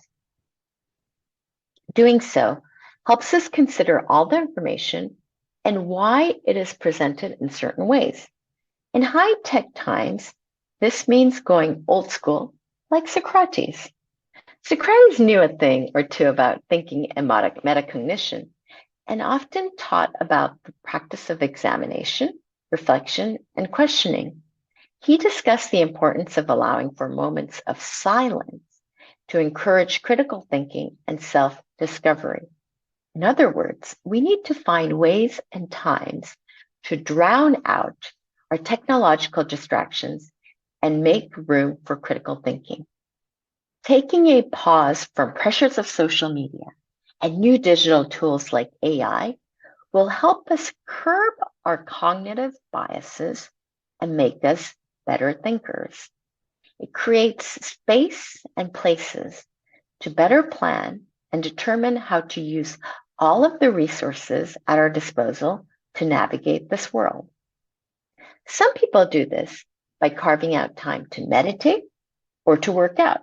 Doing so helps us consider all the information and why it is presented in certain ways. In high-tech times, this means going old school, like Socrates. Socrates knew a thing or two about thinking and metacognition, and often taught about the practice of examination, reflection, and questioning. He discussed the importance of allowing for moments of silence to encourage critical thinking and self-discovery. In other words, we need to find ways and times to drown out our technological distractions and make room for critical thinking. Taking a pause from pressures of social media and new digital tools like AI will help us curb our cognitive biases and make us better thinkers. It creates space and places to better plan and determine how to use all of the resources at our disposal to navigate this world. Some people do this by carving out time to meditate or to work out.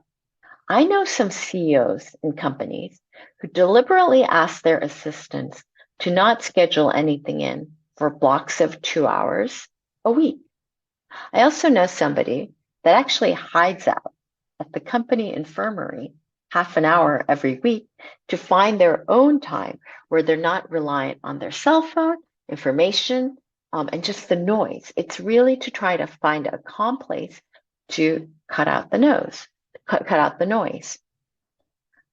I know some CEOs in companies who deliberately ask their assistants to not schedule anything in for blocks of 2 hours a week. I also know somebody that actually hides out at the company infirmary half an hour every week to find their own time where they're not reliant on their cell phone, information, and just the noise. It's really to try to find a calm place to cut out the noise.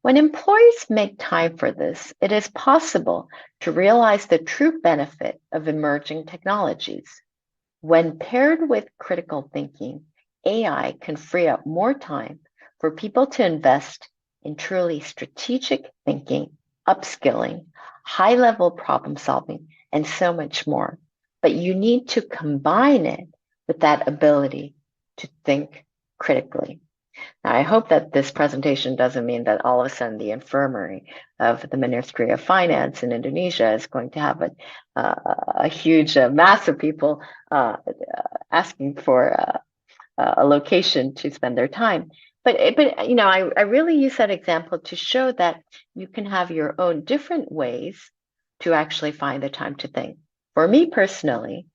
When employees make time for this, it is possible to realize the true benefit of emerging technologies. When paired with critical thinking, AI can free up more time for people to invest in truly strategic thinking, upskilling, high-level problem solving, and so much more. But you need to combine it with that ability to think critically. Now, I hope that this presentation doesn't mean that all of a sudden the infirmary of the Ministry of Finance in Indonesia is going to have a huge mass of people asking for a location to spend their time. But you know, I really use that example to show that you can have your own different ways to actually find the time to think. For me personally,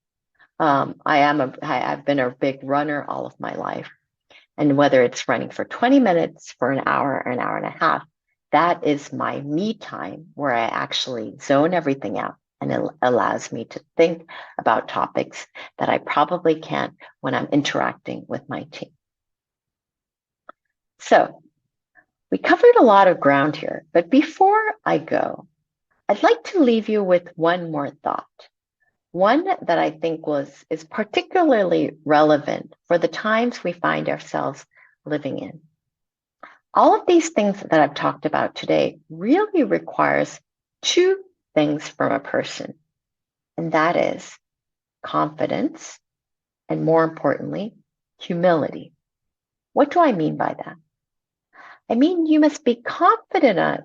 I've been a big runner all of my life. And whether it's running for 20 minutes, for an hour, or an hour and a half, that is my me time where I actually zone everything out. And it allows me to think about topics that I probably can't when I'm interacting with my team. So we covered a lot of ground here, but before I go, I'd like to leave you with one more thought. One that I think is particularly relevant for the times we find ourselves living in. All of these things that I've talked about today really requires two things from a person, and that is confidence, and more importantly, humility. What do I mean by that? I mean, you must be confident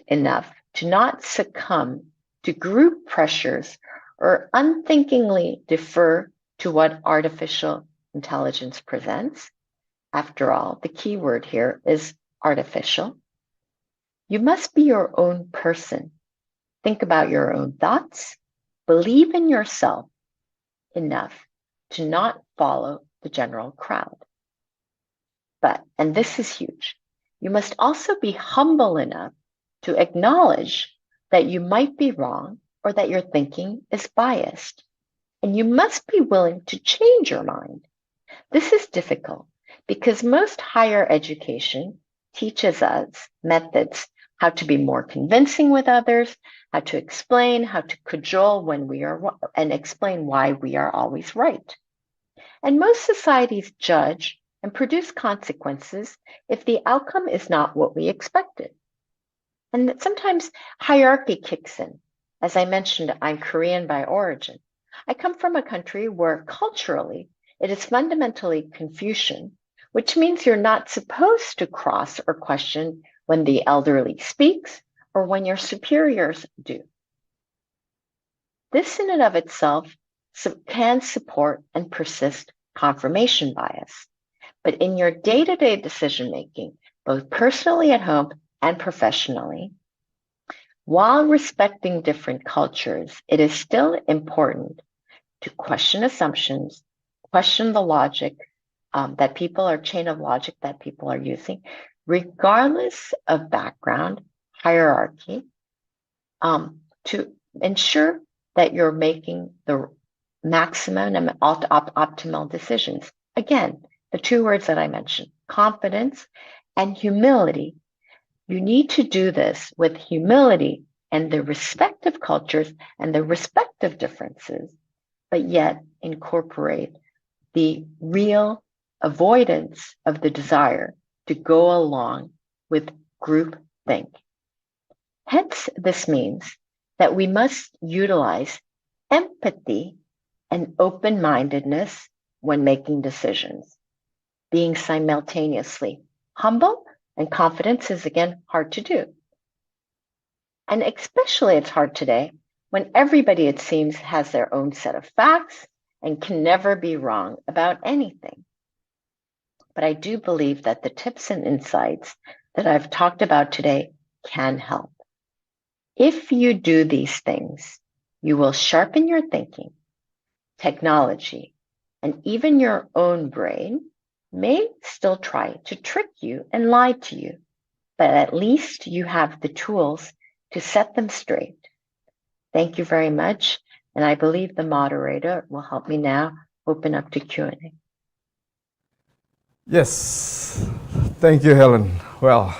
enough to not succumb to group pressures or unthinkingly defer to what artificial intelligence presents. After all, the key word here is artificial. You must be your own person. Think about your own thoughts. Believe in yourself enough to not follow the general crowd. But, and this is huge, you must also be humble enough to acknowledge that you might be wrong or that your thinking is biased. And you must be willing to change your mind. This is difficult because most higher education teaches us methods how to be more convincing with others, how to explain, how to cajole when we are, and explain why we are always right. And most societies judge and produce consequences if the outcome is not what we expected. And that sometimes hierarchy kicks in. As I mentioned, I'm Korean by origin. I come from a country where culturally it is fundamentally Confucian, which means you're not supposed to cross or question when the elderly speaks or when your superiors do. This in and of itself can support and persist confirmation bias. But in your day-to-day decision-making, both personally at home and professionally, while respecting different cultures, it is still important to question assumptions, question the logic that people are, chain of logic that people are using, regardless of background, hierarchy, to ensure that you're making the maximum and optimal decisions. Again, the two words that I mentioned, confidence and humility. You need to do this with humility and the respective cultures and the respective differences, but yet incorporate the real avoidance of the desire to go along with groupthink. Hence, this means that we must utilize empathy and open-mindedness when making decisions. Being simultaneously humble and confidence is, again, hard to do. And especially it's hard today when everybody, it seems, has their own set of facts and can never be wrong about anything. But I do believe that the tips and insights that I've talked about today can help. If you do these things, you will sharpen your thinking, technology, and even your own brain may still try to trick you and lie to you, but at least you have the tools to set them straight. Thank you very much. And I believe the moderator will help me now open up to Q&A. Yes, thank you, Helen. Well,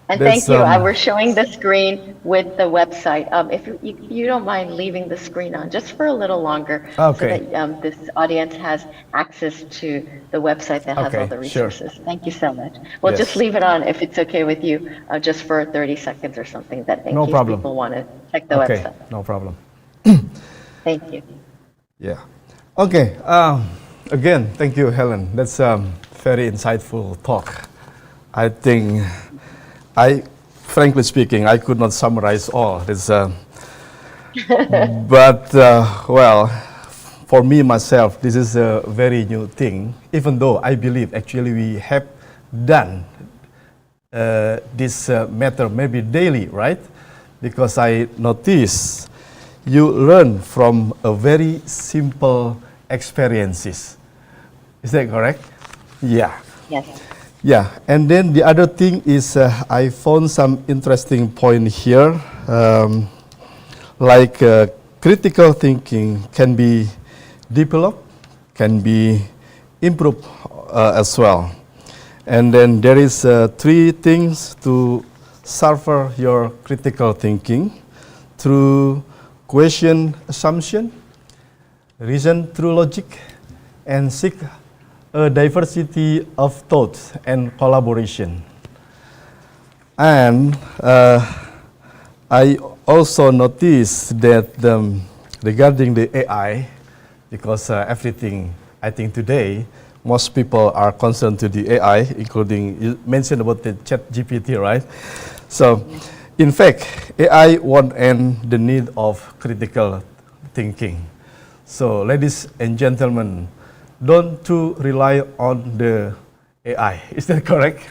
and thank you. We're showing the screen with the website. If you don't mind leaving the screen on just for a little longer, okay, so that this audience has access to the website that has all the resources. Sure. Thank you so much. We'll just leave it on if it's okay with you, just for 30 seconds or something, that in case people want to check the website. No problem. Thank you. Yeah. Okay. Again, thank you, Helen. That's very insightful talk. I think, frankly speaking, I could not summarize all this. But, well, for me, myself, this is a very new thing, even though I believe actually we have done this matter maybe daily, right? Because I notice you learn from a very simple experiences. Is that correct? Yeah. Yes. Yeah, and then the other thing is I found some interesting point here, like critical thinking can be developed, can be improved as well. And then there is 3 things to suffer your critical thinking: through question assumption, reason through logic, and seek a diversity of thoughts and collaboration. And I also noticed that regarding the AI, because everything, I think today, most people are concerned to the AI, including, you mentioned about the ChatGPT, right? So, in fact, AI won't end the need of critical thinking. So, ladies and gentlemen, don't to rely on the AI. Is that correct?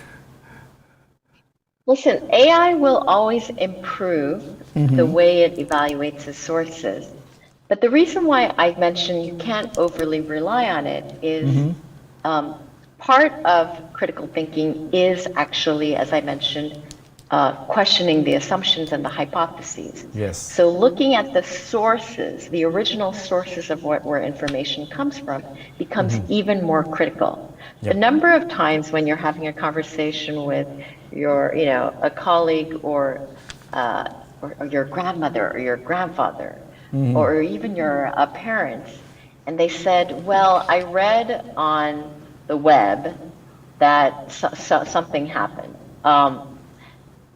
Listen, AI will always improve the way it evaluates the sources. But the reason why I mentioned you can't overly rely on it is part of critical thinking is actually, as I mentioned, questioning the assumptions and the hypotheses. Yes. So looking at the sources, the original sources of where information comes from, becomes even more critical. Yep. The number of times when you're having a conversation with your, a colleague or your grandmother or your grandfather, or even your parents, and they said, well, I read on the web that something happened.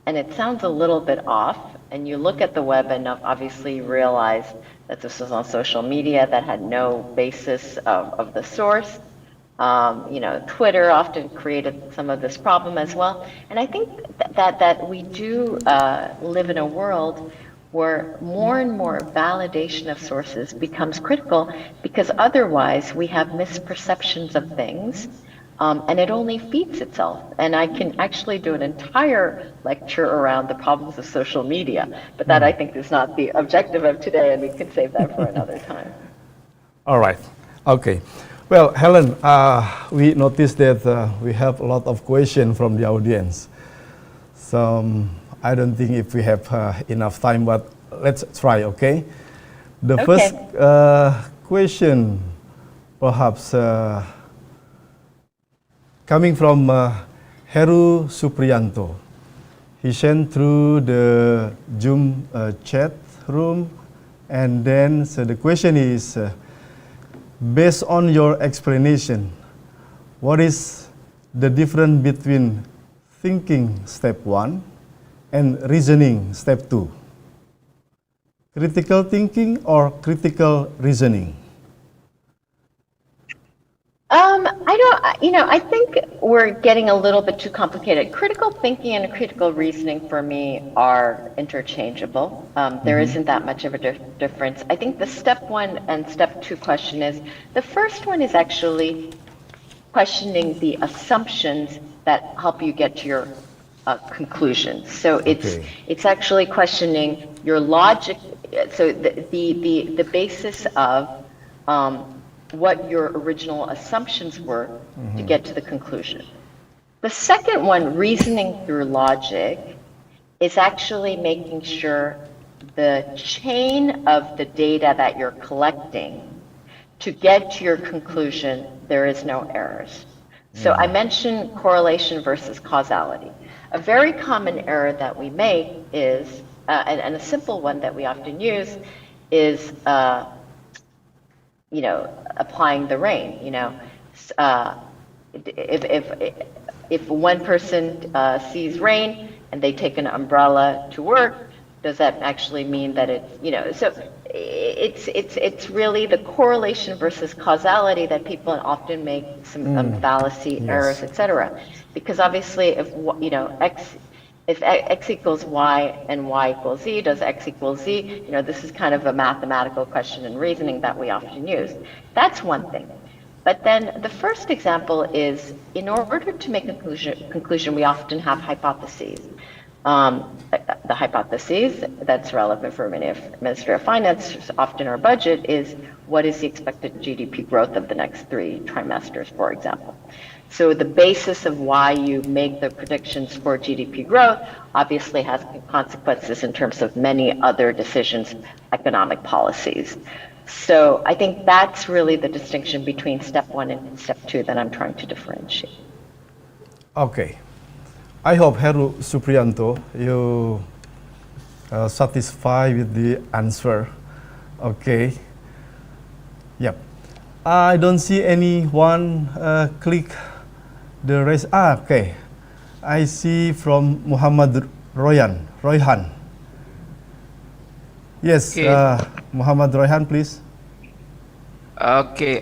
And it sounds a little bit off, and you look at the web and obviously realize that this was on social media that had no basis of the source. Twitter often created some of this problem as well. And I think that we do live in a world where more and more validation of sources becomes critical, because otherwise we have misperceptions of things. And it only feeds itself. And I can actually do an entire lecture around the problems of social media, but that I think is not the objective of today, and we can save that for another time. All right. Okay. Well, Helen, we noticed that we have a lot of questions from the audience. So I don't think if we have enough time, but let's try, okay? The first question, perhaps, coming from Heru Supriyanto. He sent through the Zoom chat room, and then so the question is, based on your explanation, what is the difference between thinking step 1 and reasoning step 2? Critical thinking or critical reasoning? I think we're getting a little bit too complicated. Critical thinking and critical reasoning for me are interchangeable. There isn't that much of a difference. I think the step 1 and step 2 question is, the first one is actually questioning the assumptions that help you get to your conclusions. So Okay. it's actually questioning your logic. So the basis of what your original assumptions were to get to the conclusion. The second one, reasoning through logic, is actually making sure the chain of the data that you're collecting to get to your conclusion, there is no errors. So I mentioned correlation versus causality. A very common error that we make is, and a simple one that we often use is, applying the rain. If one person sees rain and they take an umbrella to work, does that actually mean that so it's really the correlation versus causality that people often make some fallacy, errors, etc. Because obviously, if x equals y and y equals z, does x equal z? This is kind of a mathematical question and reasoning that we often use. That's one thing. But then the first example is, in order to make a conclusion, we often have hypotheses. The hypotheses that's relevant for Ministry of Finance, often our budget, is what is the expected GDP growth of the next 3 trimesters, for example. So the basis of why you make the predictions for GDP growth obviously has consequences in terms of many other decisions, economic policies. So I think that's really the distinction between step 1 and step 2 that I'm trying to differentiate. Okay. I hope, Heru Supriyanto, you satisfied with the answer. Okay. Yep. I don't see anyone click the raise. Okay. I see from Muhammad Royhan. Yes, Okay. Muhammad Royhan, please. Okay.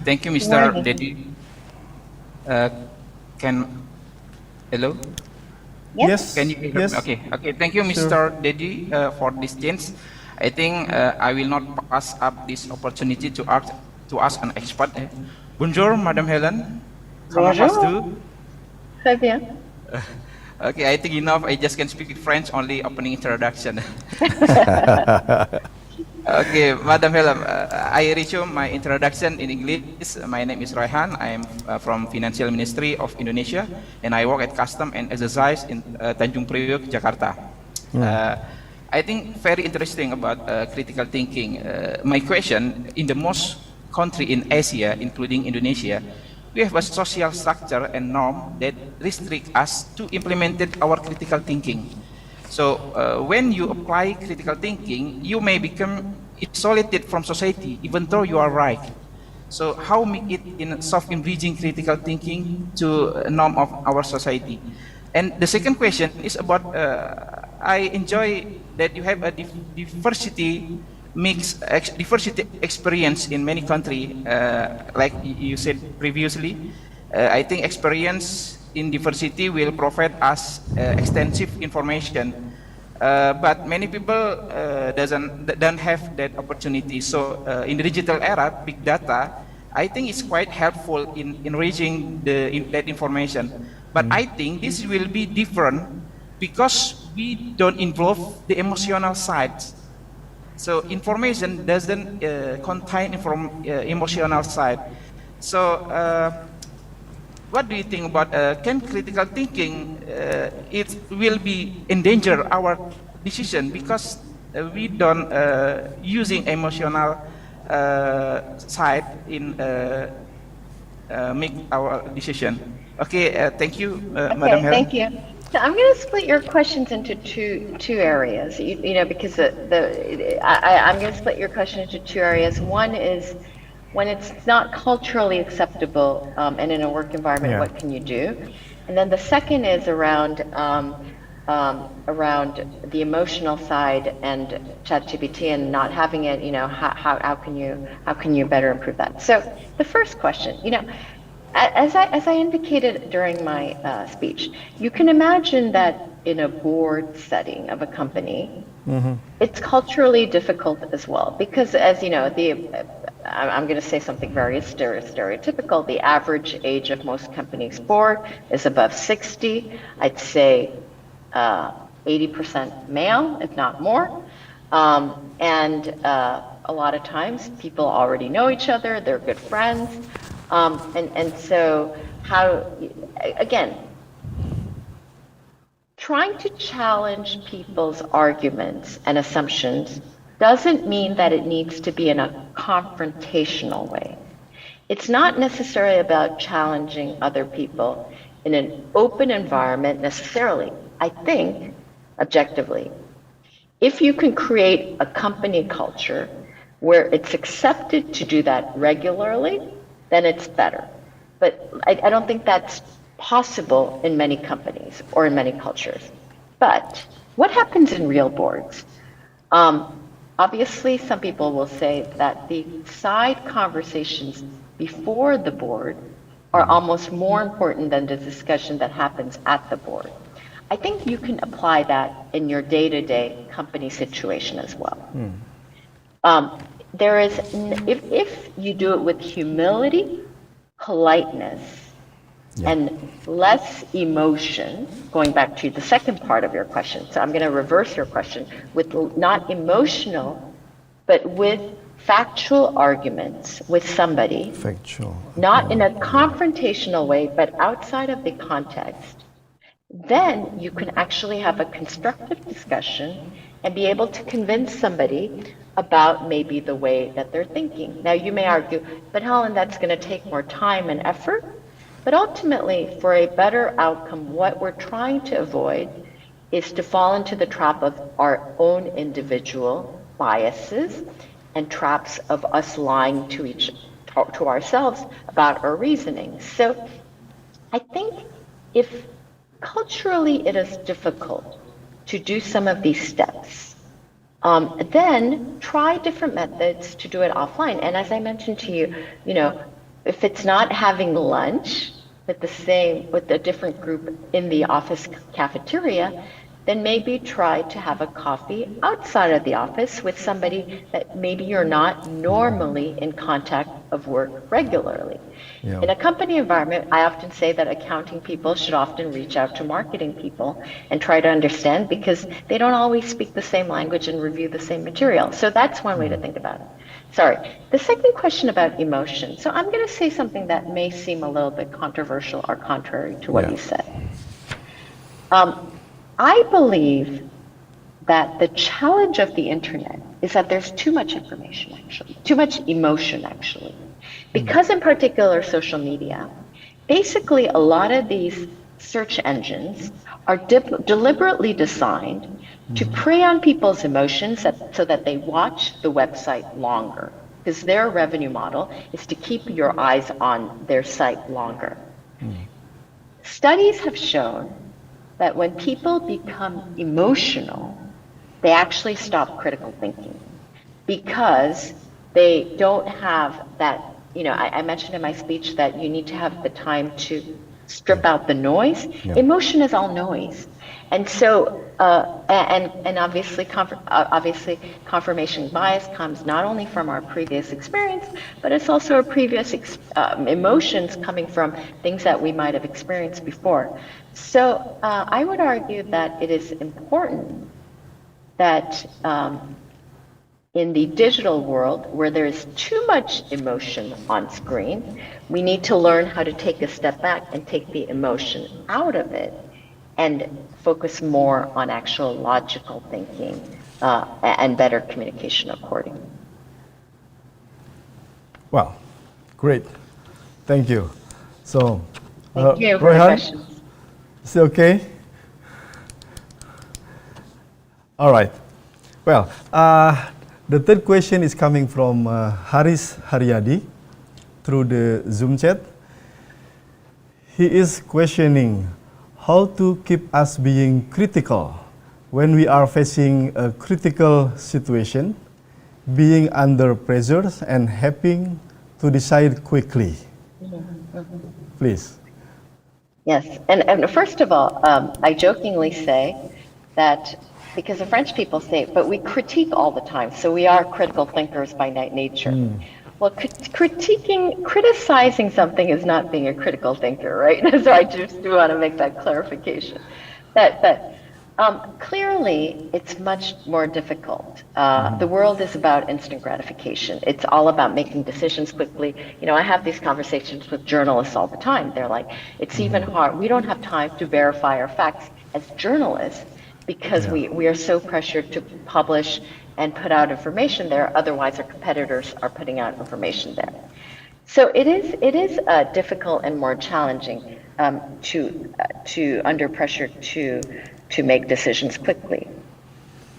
Thank you, Mr. Morning. Dedi. Hello? Yes. Can you hear Yes. me? Okay. Thank you, Mr. Dedi, for this chance. I think I will not pass up this opportunity to ask an expert. Bonjour, Madame Helen. Comment Bonjour. vas-tu? Très bien. Okay, I think enough. I just can speak French, only opening introduction. Okay, Madam Helen, I resume my introduction in English. My name is Royhan. I am from Financial Ministry of Indonesia, and I work at Custom and Exercise in Tanjung Priok, Jakarta. I think very interesting about critical thinking. My question, in the most country in Asia, including Indonesia, we have a social structure and norm that restrict us to implement our critical thinking. So when you apply critical thinking, you may become isolated from society, even though you are right. So how make it in soft-bridging critical thinking to a norm of our society? And the second question is about, I enjoy that you have a diversity experience in many countries, like you said previously. I think experience in diversity will provide us extensive information, but many people don't have that opportunity. So in the digital era, big data, I think it's quite helpful in enriching that information. But I think this will be different because we don't involve the emotional side. So information doesn't contain emotional side. So what do you think about can critical thinking it will be endanger our decision because we don't using emotional side in make our decision. Okay, thank you, Madam Helen. Thank you. So I'm going to split your questions into two areas. Because I'm going to split your question into 2 areas. One is when it's not culturally acceptable, and in a work environment, what can you do? And then the second is around the emotional side and ChatGPT and not having it. How can you better improve that? So the first question, as I indicated during my speech, you can imagine that in a board setting of a company, it's culturally difficult as well because, as you know, I'm going to say something very stereotypical. The average age of most companies board is above 60. I'd say 80% male, if not more. And a lot of times people already know each other, they're good friends. And so again, trying to challenge people's arguments and assumptions doesn't mean that it needs to be in a confrontational way. It's not necessarily about challenging other people in an open environment necessarily. I think, objectively, if you can create a company culture where it's accepted to do that regularly, then it's better. But I don't think that's possible in many companies or in many cultures. But what happens in real boards? Obviously, some people will say that the side conversations before the board are almost more important than the discussion that happens at the board. I think you can apply that in your day-to-day company situation as well. If you do it with humility, politeness, and less emotion, going back to the second part of your question, so I'm going to reverse your question, with not emotional, but with factual arguments with somebody, not in a confrontational way, but outside of the context, then you can actually have a constructive discussion and be able to convince somebody about maybe the way that they're thinking. Now, you may argue, but Helen, that's going to take more time and effort. But ultimately, for a better outcome, what we're trying to avoid is to fall into the trap of our own individual biases and traps of us lying to ourselves about our reasoning. So I think if culturally it is difficult to do some of these steps, then try different methods to do it offline. And as I mentioned to you, if it's not having lunch with a different group in the office cafeteria, then maybe try to have a coffee outside of the office with somebody that maybe you're not normally in contact of work regularly. In a company environment, I often say that accounting people should often reach out to marketing people and try to understand, because they don't always speak the same language and review the same material. So that's one way to think about it. Sorry. The second question about emotion. So I'm going to say something that may seem a little bit controversial or contrary to what you said. I believe that the challenge of the internet is that there's too much information, actually, too much emotion, actually. Because in particular social media, basically a lot of these search engines are deliberately designed to prey on people's emotions so that they watch the website longer, because their revenue model is to keep your eyes on their site longer. Studies have shown that when people become emotional, they actually stop critical thinking, because they don't have that, I mentioned in my speech that you need to have the time to strip out the noise. Emotion is all noise. And so, and obviously confirmation bias comes not only from our previous experience, but it's also our previous emotions coming from things that we might have experienced before. So I would argue that it is important that in the digital world, where there's too much emotion on screen, we need to learn how to take a step back and take the emotion out of it and focus more on actual logical thinking and better communication accordingly. Wow, great. Thank you. So, Thank you for the Rohan, questions. is it okay? All right. Well, the third question is coming from Haris Haryadi through the Zoom chat. He is questioning how to keep us being critical when we are facing a critical situation, being under pressures and having to decide quickly. Please. Yes, and first of all, I jokingly say that, because the French people say, but we critique all the time, so we are critical thinkers by nature. Well, criticizing something is not being a critical thinker, right? So I just do want to make that clarification. Clearly, it's much more difficult. The world is about instant gratification. It's all about making decisions quickly. You know, I have these conversations with journalists all the time. They're like, it's even hard. We don't have time to verify our facts as journalists because we are so pressured to publish and put out information there. Otherwise, our competitors are putting out information there. So it is difficult and more challenging to under pressure to make decisions quickly.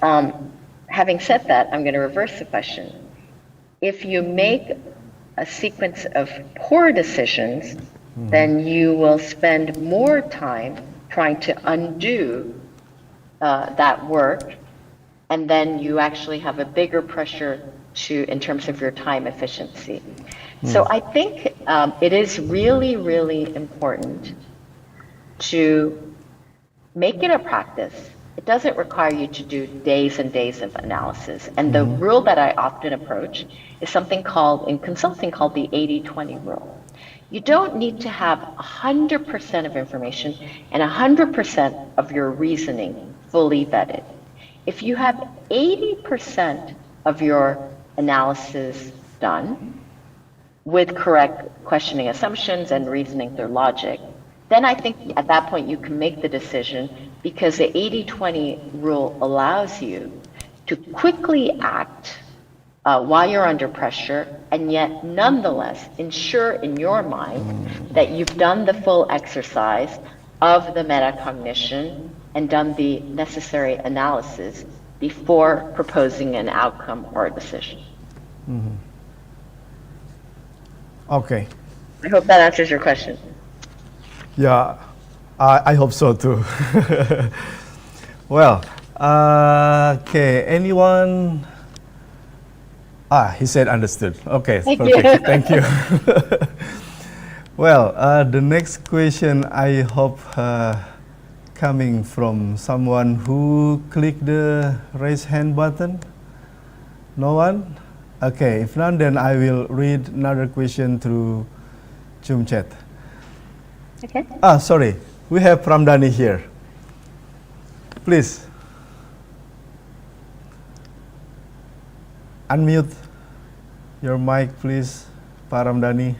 Having said that, I'm going to reverse the question. If you make a sequence of poor decisions, then you will spend more time trying to undo that work, and then you actually have a bigger pressure in terms of your time efficiency. So I think it is really, really important to make it a practice. It doesn't require you to do days and days of analysis. And the rule that I often approach is something called, in consulting, called the 80-20 rule. You don't need to have 100% of information and 100% of your reasoning fully vetted. If you have 80% of your analysis done with correct questioning assumptions and reasoning through logic, then I think at that point you can make the decision, because the 80-20 rule allows you to quickly act while you're under pressure, and yet nonetheless ensure in your mind that you've done the full exercise of the metacognition and done the necessary analysis before proposing an outcome or a decision. Okay. I hope that answers your question. Yeah, I hope so too. Well, okay, anyone? He said understood. Okay, Thank perfect. you. Thank you. Well, the next question I hope coming from someone who clicked the raise hand button. No one? Okay, if not, then I will read another question through Zoom chat. Okay. Sorry, we have Pramdani here. Please. Unmute your mic, please, Pramdani.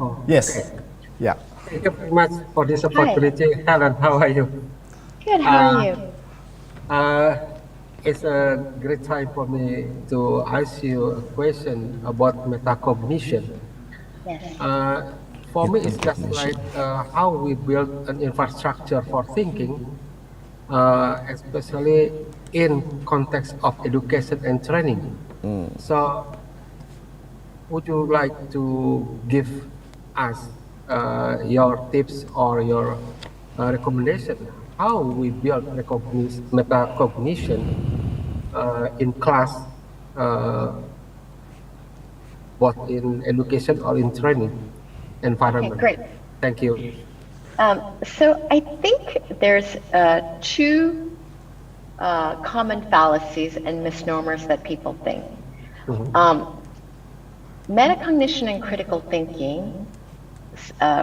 Oh, Yes. okay. Yeah. Thank you very much for this opportunity. Helen, how are you? Good, how are you? It's a great time for me to ask you a question about metacognition. Yes. For me, it's just like how we build an infrastructure for thinking, especially in context of education and training. So, would you like to give us your tips or your recommendation how we build metacognition in class, both in education or in training environment? Okay, great. Thank you. So I think there's two common fallacies and misnomers that people think. Metacognition and critical thinking,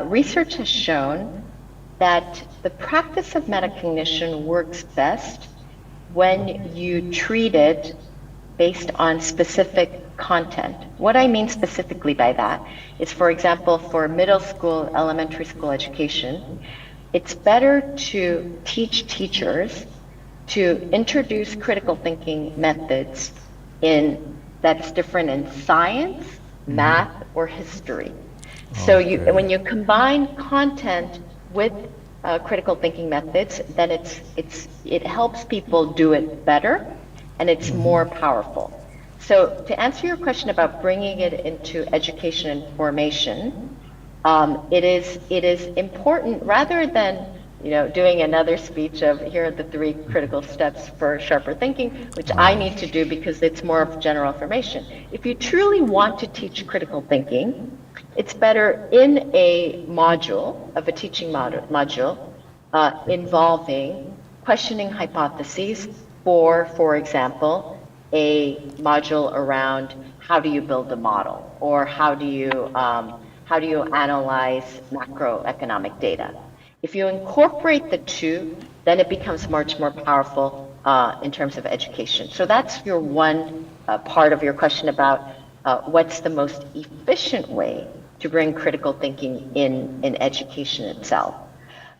research has shown that the practice of metacognition works best when you treat it based on specific content. What I mean specifically by that is, for example, for middle school, elementary school education, it's better to teach teachers to introduce critical thinking methods that's different in science, math, or history. So when you combine content with critical thinking methods, then it helps people do it better, and it's more powerful. So to answer your question about bringing it into education and formation, it is important, rather than doing another speech of here are the 3 critical steps for sharper thinking, which I need to do because it's more of general information. If you truly want to teach critical thinking, it's better in a module of a teaching module involving questioning hypotheses for example, a module around how do you build a model, or how do you analyze macroeconomic data. If you incorporate the two, then it becomes much more powerful in terms of education. So that's your one part of your question about what's the most efficient way to bring critical thinking in education itself.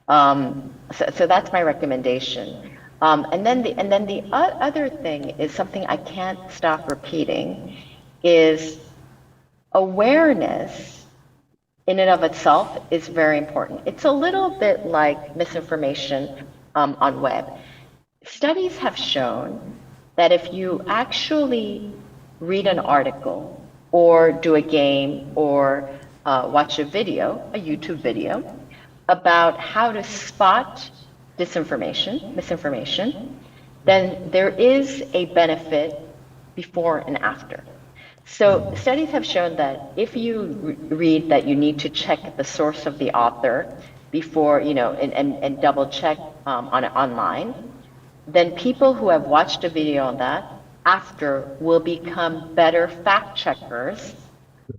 So that's my recommendation. And then the other thing is something I can't stop repeating, is awareness in and of itself is very important. It's a little bit like misinformation on web. Studies have shown that if you actually read an article or do a game or watch a video, a YouTube video, about how to spot disinformation, misinformation, then there is a benefit before and after. So studies have shown that if you read that you need to check the source of the author before, and double check online, then people who have watched a video on that after will become better fact checkers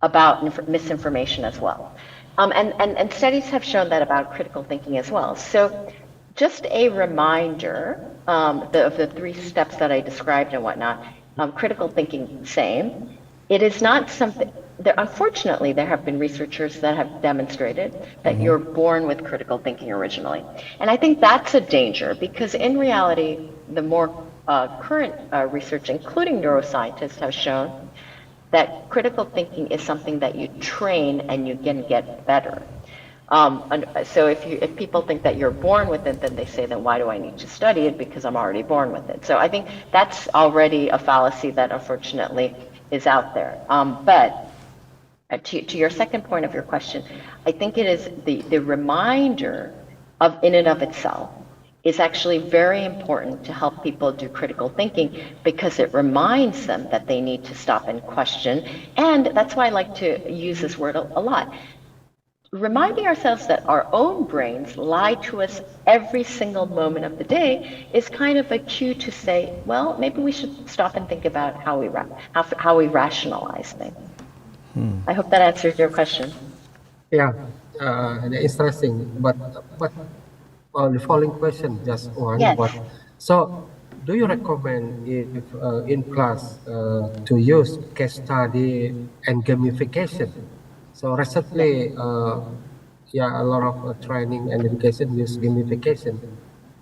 about misinformation as well. And studies have shown that about critical thinking as well. So just a reminder of the 3 steps that I described and whatnot, critical thinking, same. It is not something, unfortunately, there have been researchers that have demonstrated that you're born with critical thinking originally. And I think that's a danger, because in reality, the more current research, including neuroscientists, have shown that critical thinking is something that you train and you can get better. So if people think that you're born with it, then they say, then why do I need to study it? Because I'm already born with it. So I think that's already a fallacy that unfortunately is out there. But to your second point of your question, I think it is the reminder of in and of itself is actually very important to help people do critical thinking, because it reminds them that they need to stop and question. And that's why I like to use this word a lot. Reminding ourselves that our own brains lie to us every single moment of the day is kind of a cue to say, well, maybe we should stop and think about how we rationalize things. I hope that answers your question. Yeah, interesting. But the following question, just one. Yes. So, do you recommend if in class to use case study and gamification? So recently, a lot of training and education use gamification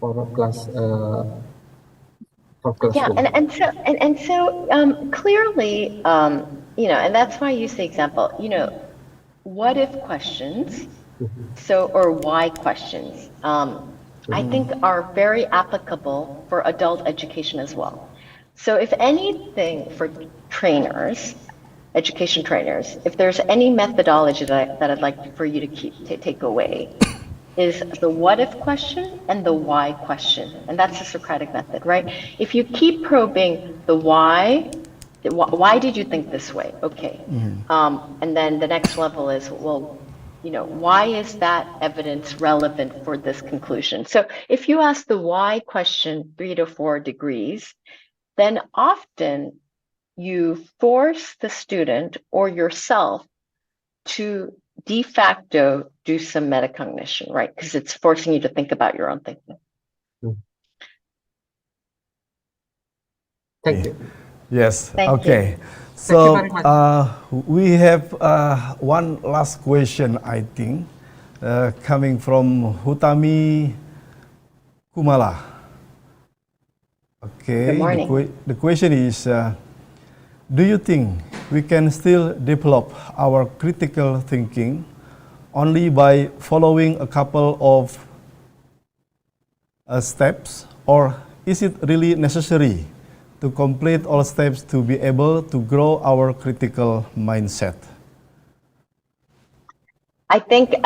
for class for classroom. Yeah, and so clearly, and that's why I use the example. What if questions, or why questions, I think are very applicable for adult education as well. So if anything, for trainers, education trainers, if there's any methodology that I'd like for you to take away, is the what if question and the why question. And that's the Socratic method, right? If you keep probing the why did you think this way? Okay. And then the next level is, well, why is that evidence relevant for this conclusion? So if you ask the why question 3 to 4 degrees, then often you force the student or yourself to de facto do some metacognition, right? Because it's forcing you to think about your own thinking. Thank you. Yes. Thank okay. you. So Thank you very we have one last question, I think, coming from Hutami Kumala. Okay. Good morning. The question is, do you think we can still develop our critical thinking only by following a couple of steps, or is it really necessary to complete all steps to be able to grow our critical mindset? I think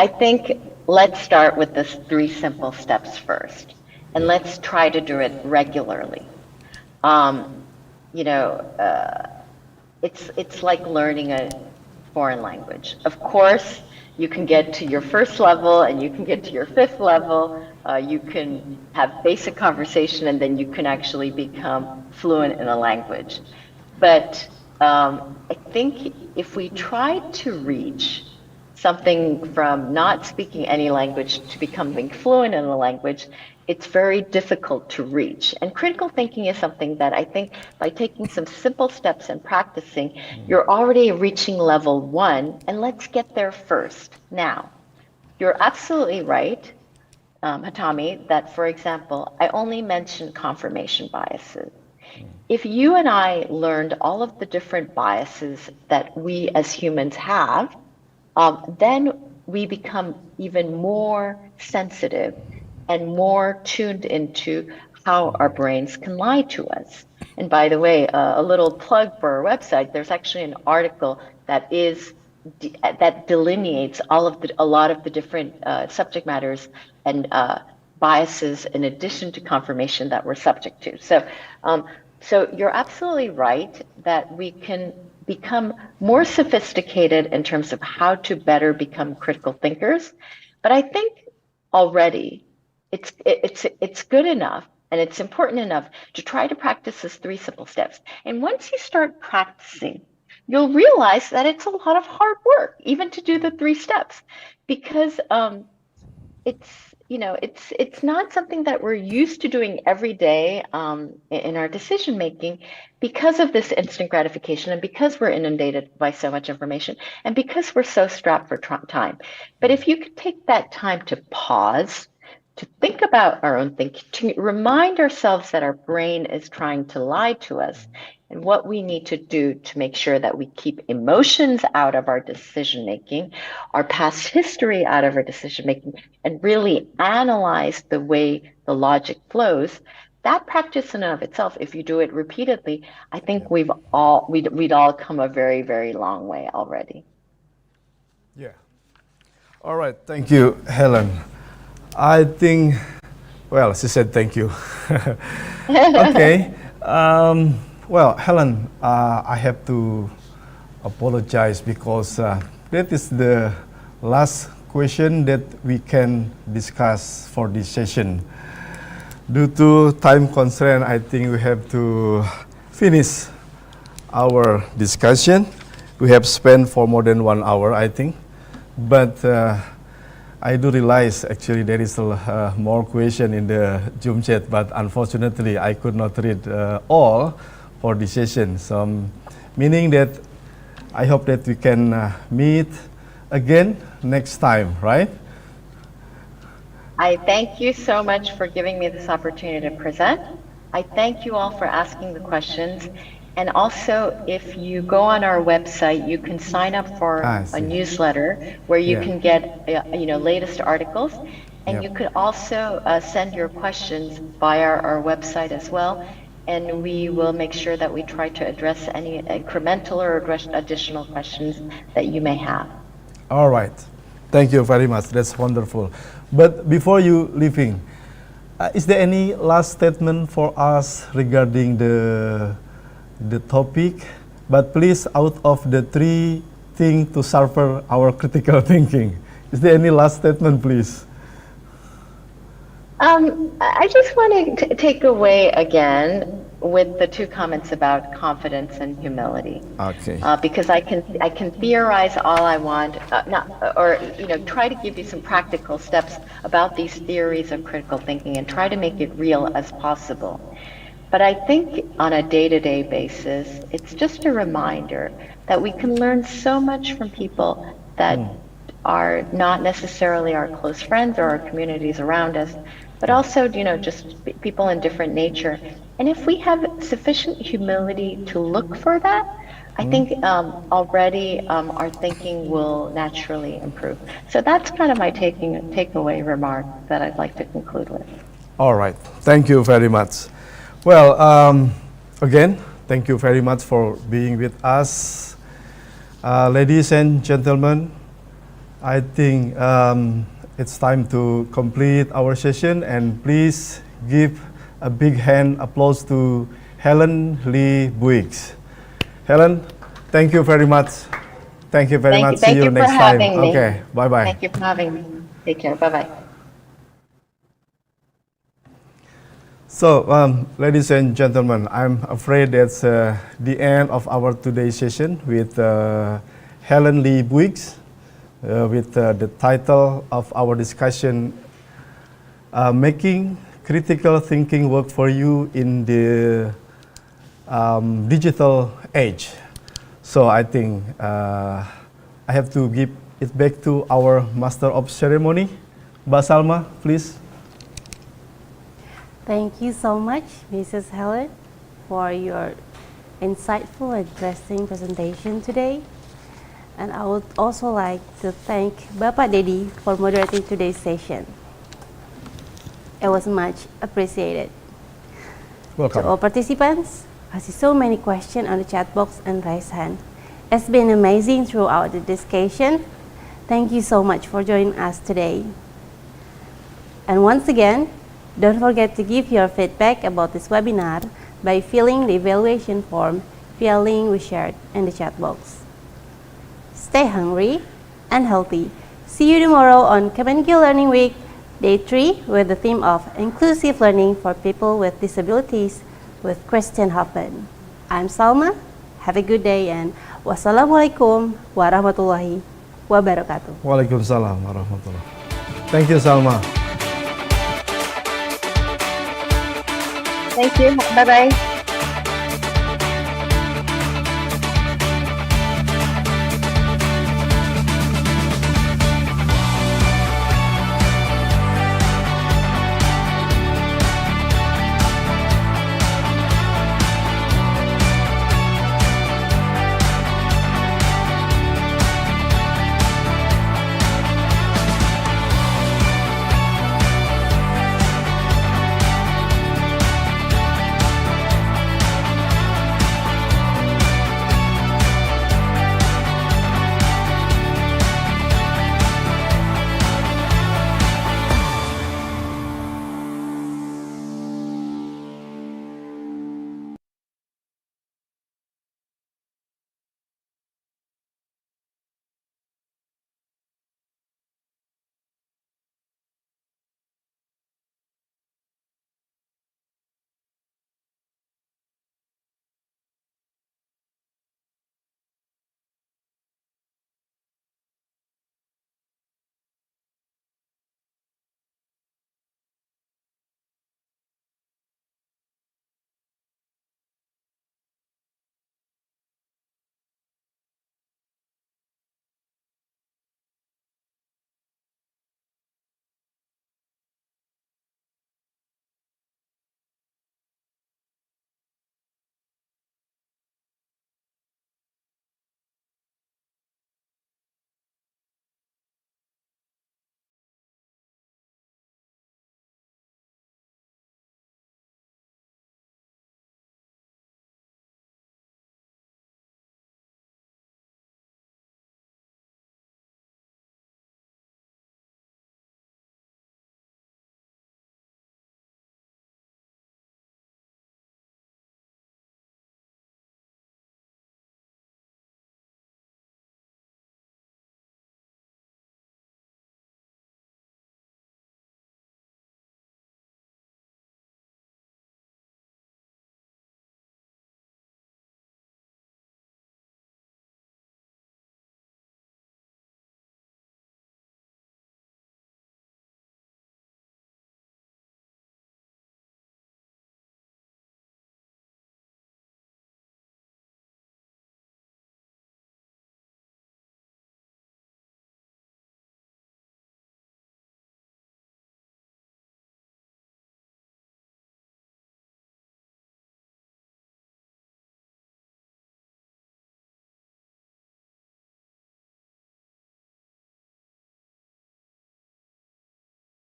let's start with the 3 simple steps first, and let's try to do it regularly. It's like learning a foreign language. Of course, you can get to your first level and you can get to your fifth level. You can have basic conversation and then you can actually become fluent in a language. But I think if we try to reach something from not speaking any language to becoming fluent in a language, it's very difficult to reach. And critical thinking is something that I think by taking some simple steps and practicing, you're already reaching level 1, and let's get there first. Now, you're absolutely right, Hatami, that, for example, I only mentioned confirmation biases. If you and I learned all of the different biases that we as humans have, then we become even more sensitive and more tuned into how our brains can lie to us. And by the way, a little plug for our website, there's actually an article that delineates a lot of the different subject matters and biases in addition to confirmation that we're subject to. So you're absolutely right that we can become more sophisticated in terms of how to better become critical thinkers. But I think already it's good enough and it's important enough to try to practice these 3 simple steps. And once you start practicing, you'll realize that it's a lot of hard work, even to do the 3 steps, because it's not something that we're used to doing every day in our decision making, because of this instant gratification and because we're inundated by so much information and because we're so strapped for time. But if you could take that time to pause, to think about our own thinking, to remind ourselves that our brain is trying to lie to us, and what we need to do to make sure that we keep emotions out of our decision making, our past history out of our decision making, and really analyze the way the logic flows. That practice in and of itself, if you do it repeatedly, I think we'd all come a very, very long way already. Yeah. All right. Thank you, Helen. I think, well, she said thank you. Okay. Well, Helen, I have to apologize because that is the last question that we can discuss for this session. Due to time constraint, I think we have to finish our discussion. We have spent for more than 1 hour, I think. But I do realize actually there is more question in the Zoom chat, but unfortunately I could not read all for this session. So meaning that I hope that we can meet again next time, right? I thank you so much for giving me this opportunity to present. I thank you all for asking the questions. And also, if you go on our website, you can sign up for a newsletter where you can get latest articles. And you could also send your questions via our website as well. And we will make sure that we try to address any incremental or additional questions that you may have. All right. Thank you very much. That's wonderful. But before you leaving, is there any last statement for us regarding the topic? But please, out of the 3 things to sharpen our critical thinking, is there any last statement, please? I just want to take away again with the 2 comments about confidence and humility. Okay. Because I can theorize all I want, try to give you some practical steps about these theories of critical thinking and try to make it real as possible. But I think on a day-to-day basis, it's just a reminder that we can learn so much from people that are not necessarily our close friends or our communities around us, but also, just people in different nature. And if we have sufficient humility to look for that, I think already our thinking will naturally improve. So that's kind of my takeaway remark that I'd like to conclude with. All right. Thank you very much. Well, again, thank you very much for being with us. Ladies and gentlemen, I think it's time to complete our session, and please give a big hand applause to Helen Lee Buick. Helen, thank you very much. Thank you very Thank you. much. See Thank you you for next time. having me. Okay, bye-bye. Thank you for having me. Take care. Bye-bye. So, ladies and gentlemen, I'm afraid that's the end of our today's session with Helen Lee Buick, with the title of our discussion, Making Critical Thinking Work for You in the Digital Age. So I think I have to give it back to our Master of Ceremony, Mbak Salma, please. Thank you so much, Mrs. Helen, for your insightful and interesting presentation today. And I would also like to thank Bapak Dedi for moderating today's session. It was much appreciated. Welcome. To all participants, I see so many questions on the chat box and raise hand. It's been amazing throughout the discussion. Thank you so much for joining us today. And once again, don't forget to give your feedback about this webinar by filling the evaluation form via link we shared in the chat box. Stay hungry and healthy. See you tomorrow on Kemenkeu Learning Week, Day 3, with the theme of Inclusive Learning for People with Disabilities with Christian Hoffman. I'm Salma. Have a good day and wassalamualaikum warahmatullahi wabarakatuh. Waalaikumsalam warahmatullahi. Thank you, Salma. Thank you. Bye-bye.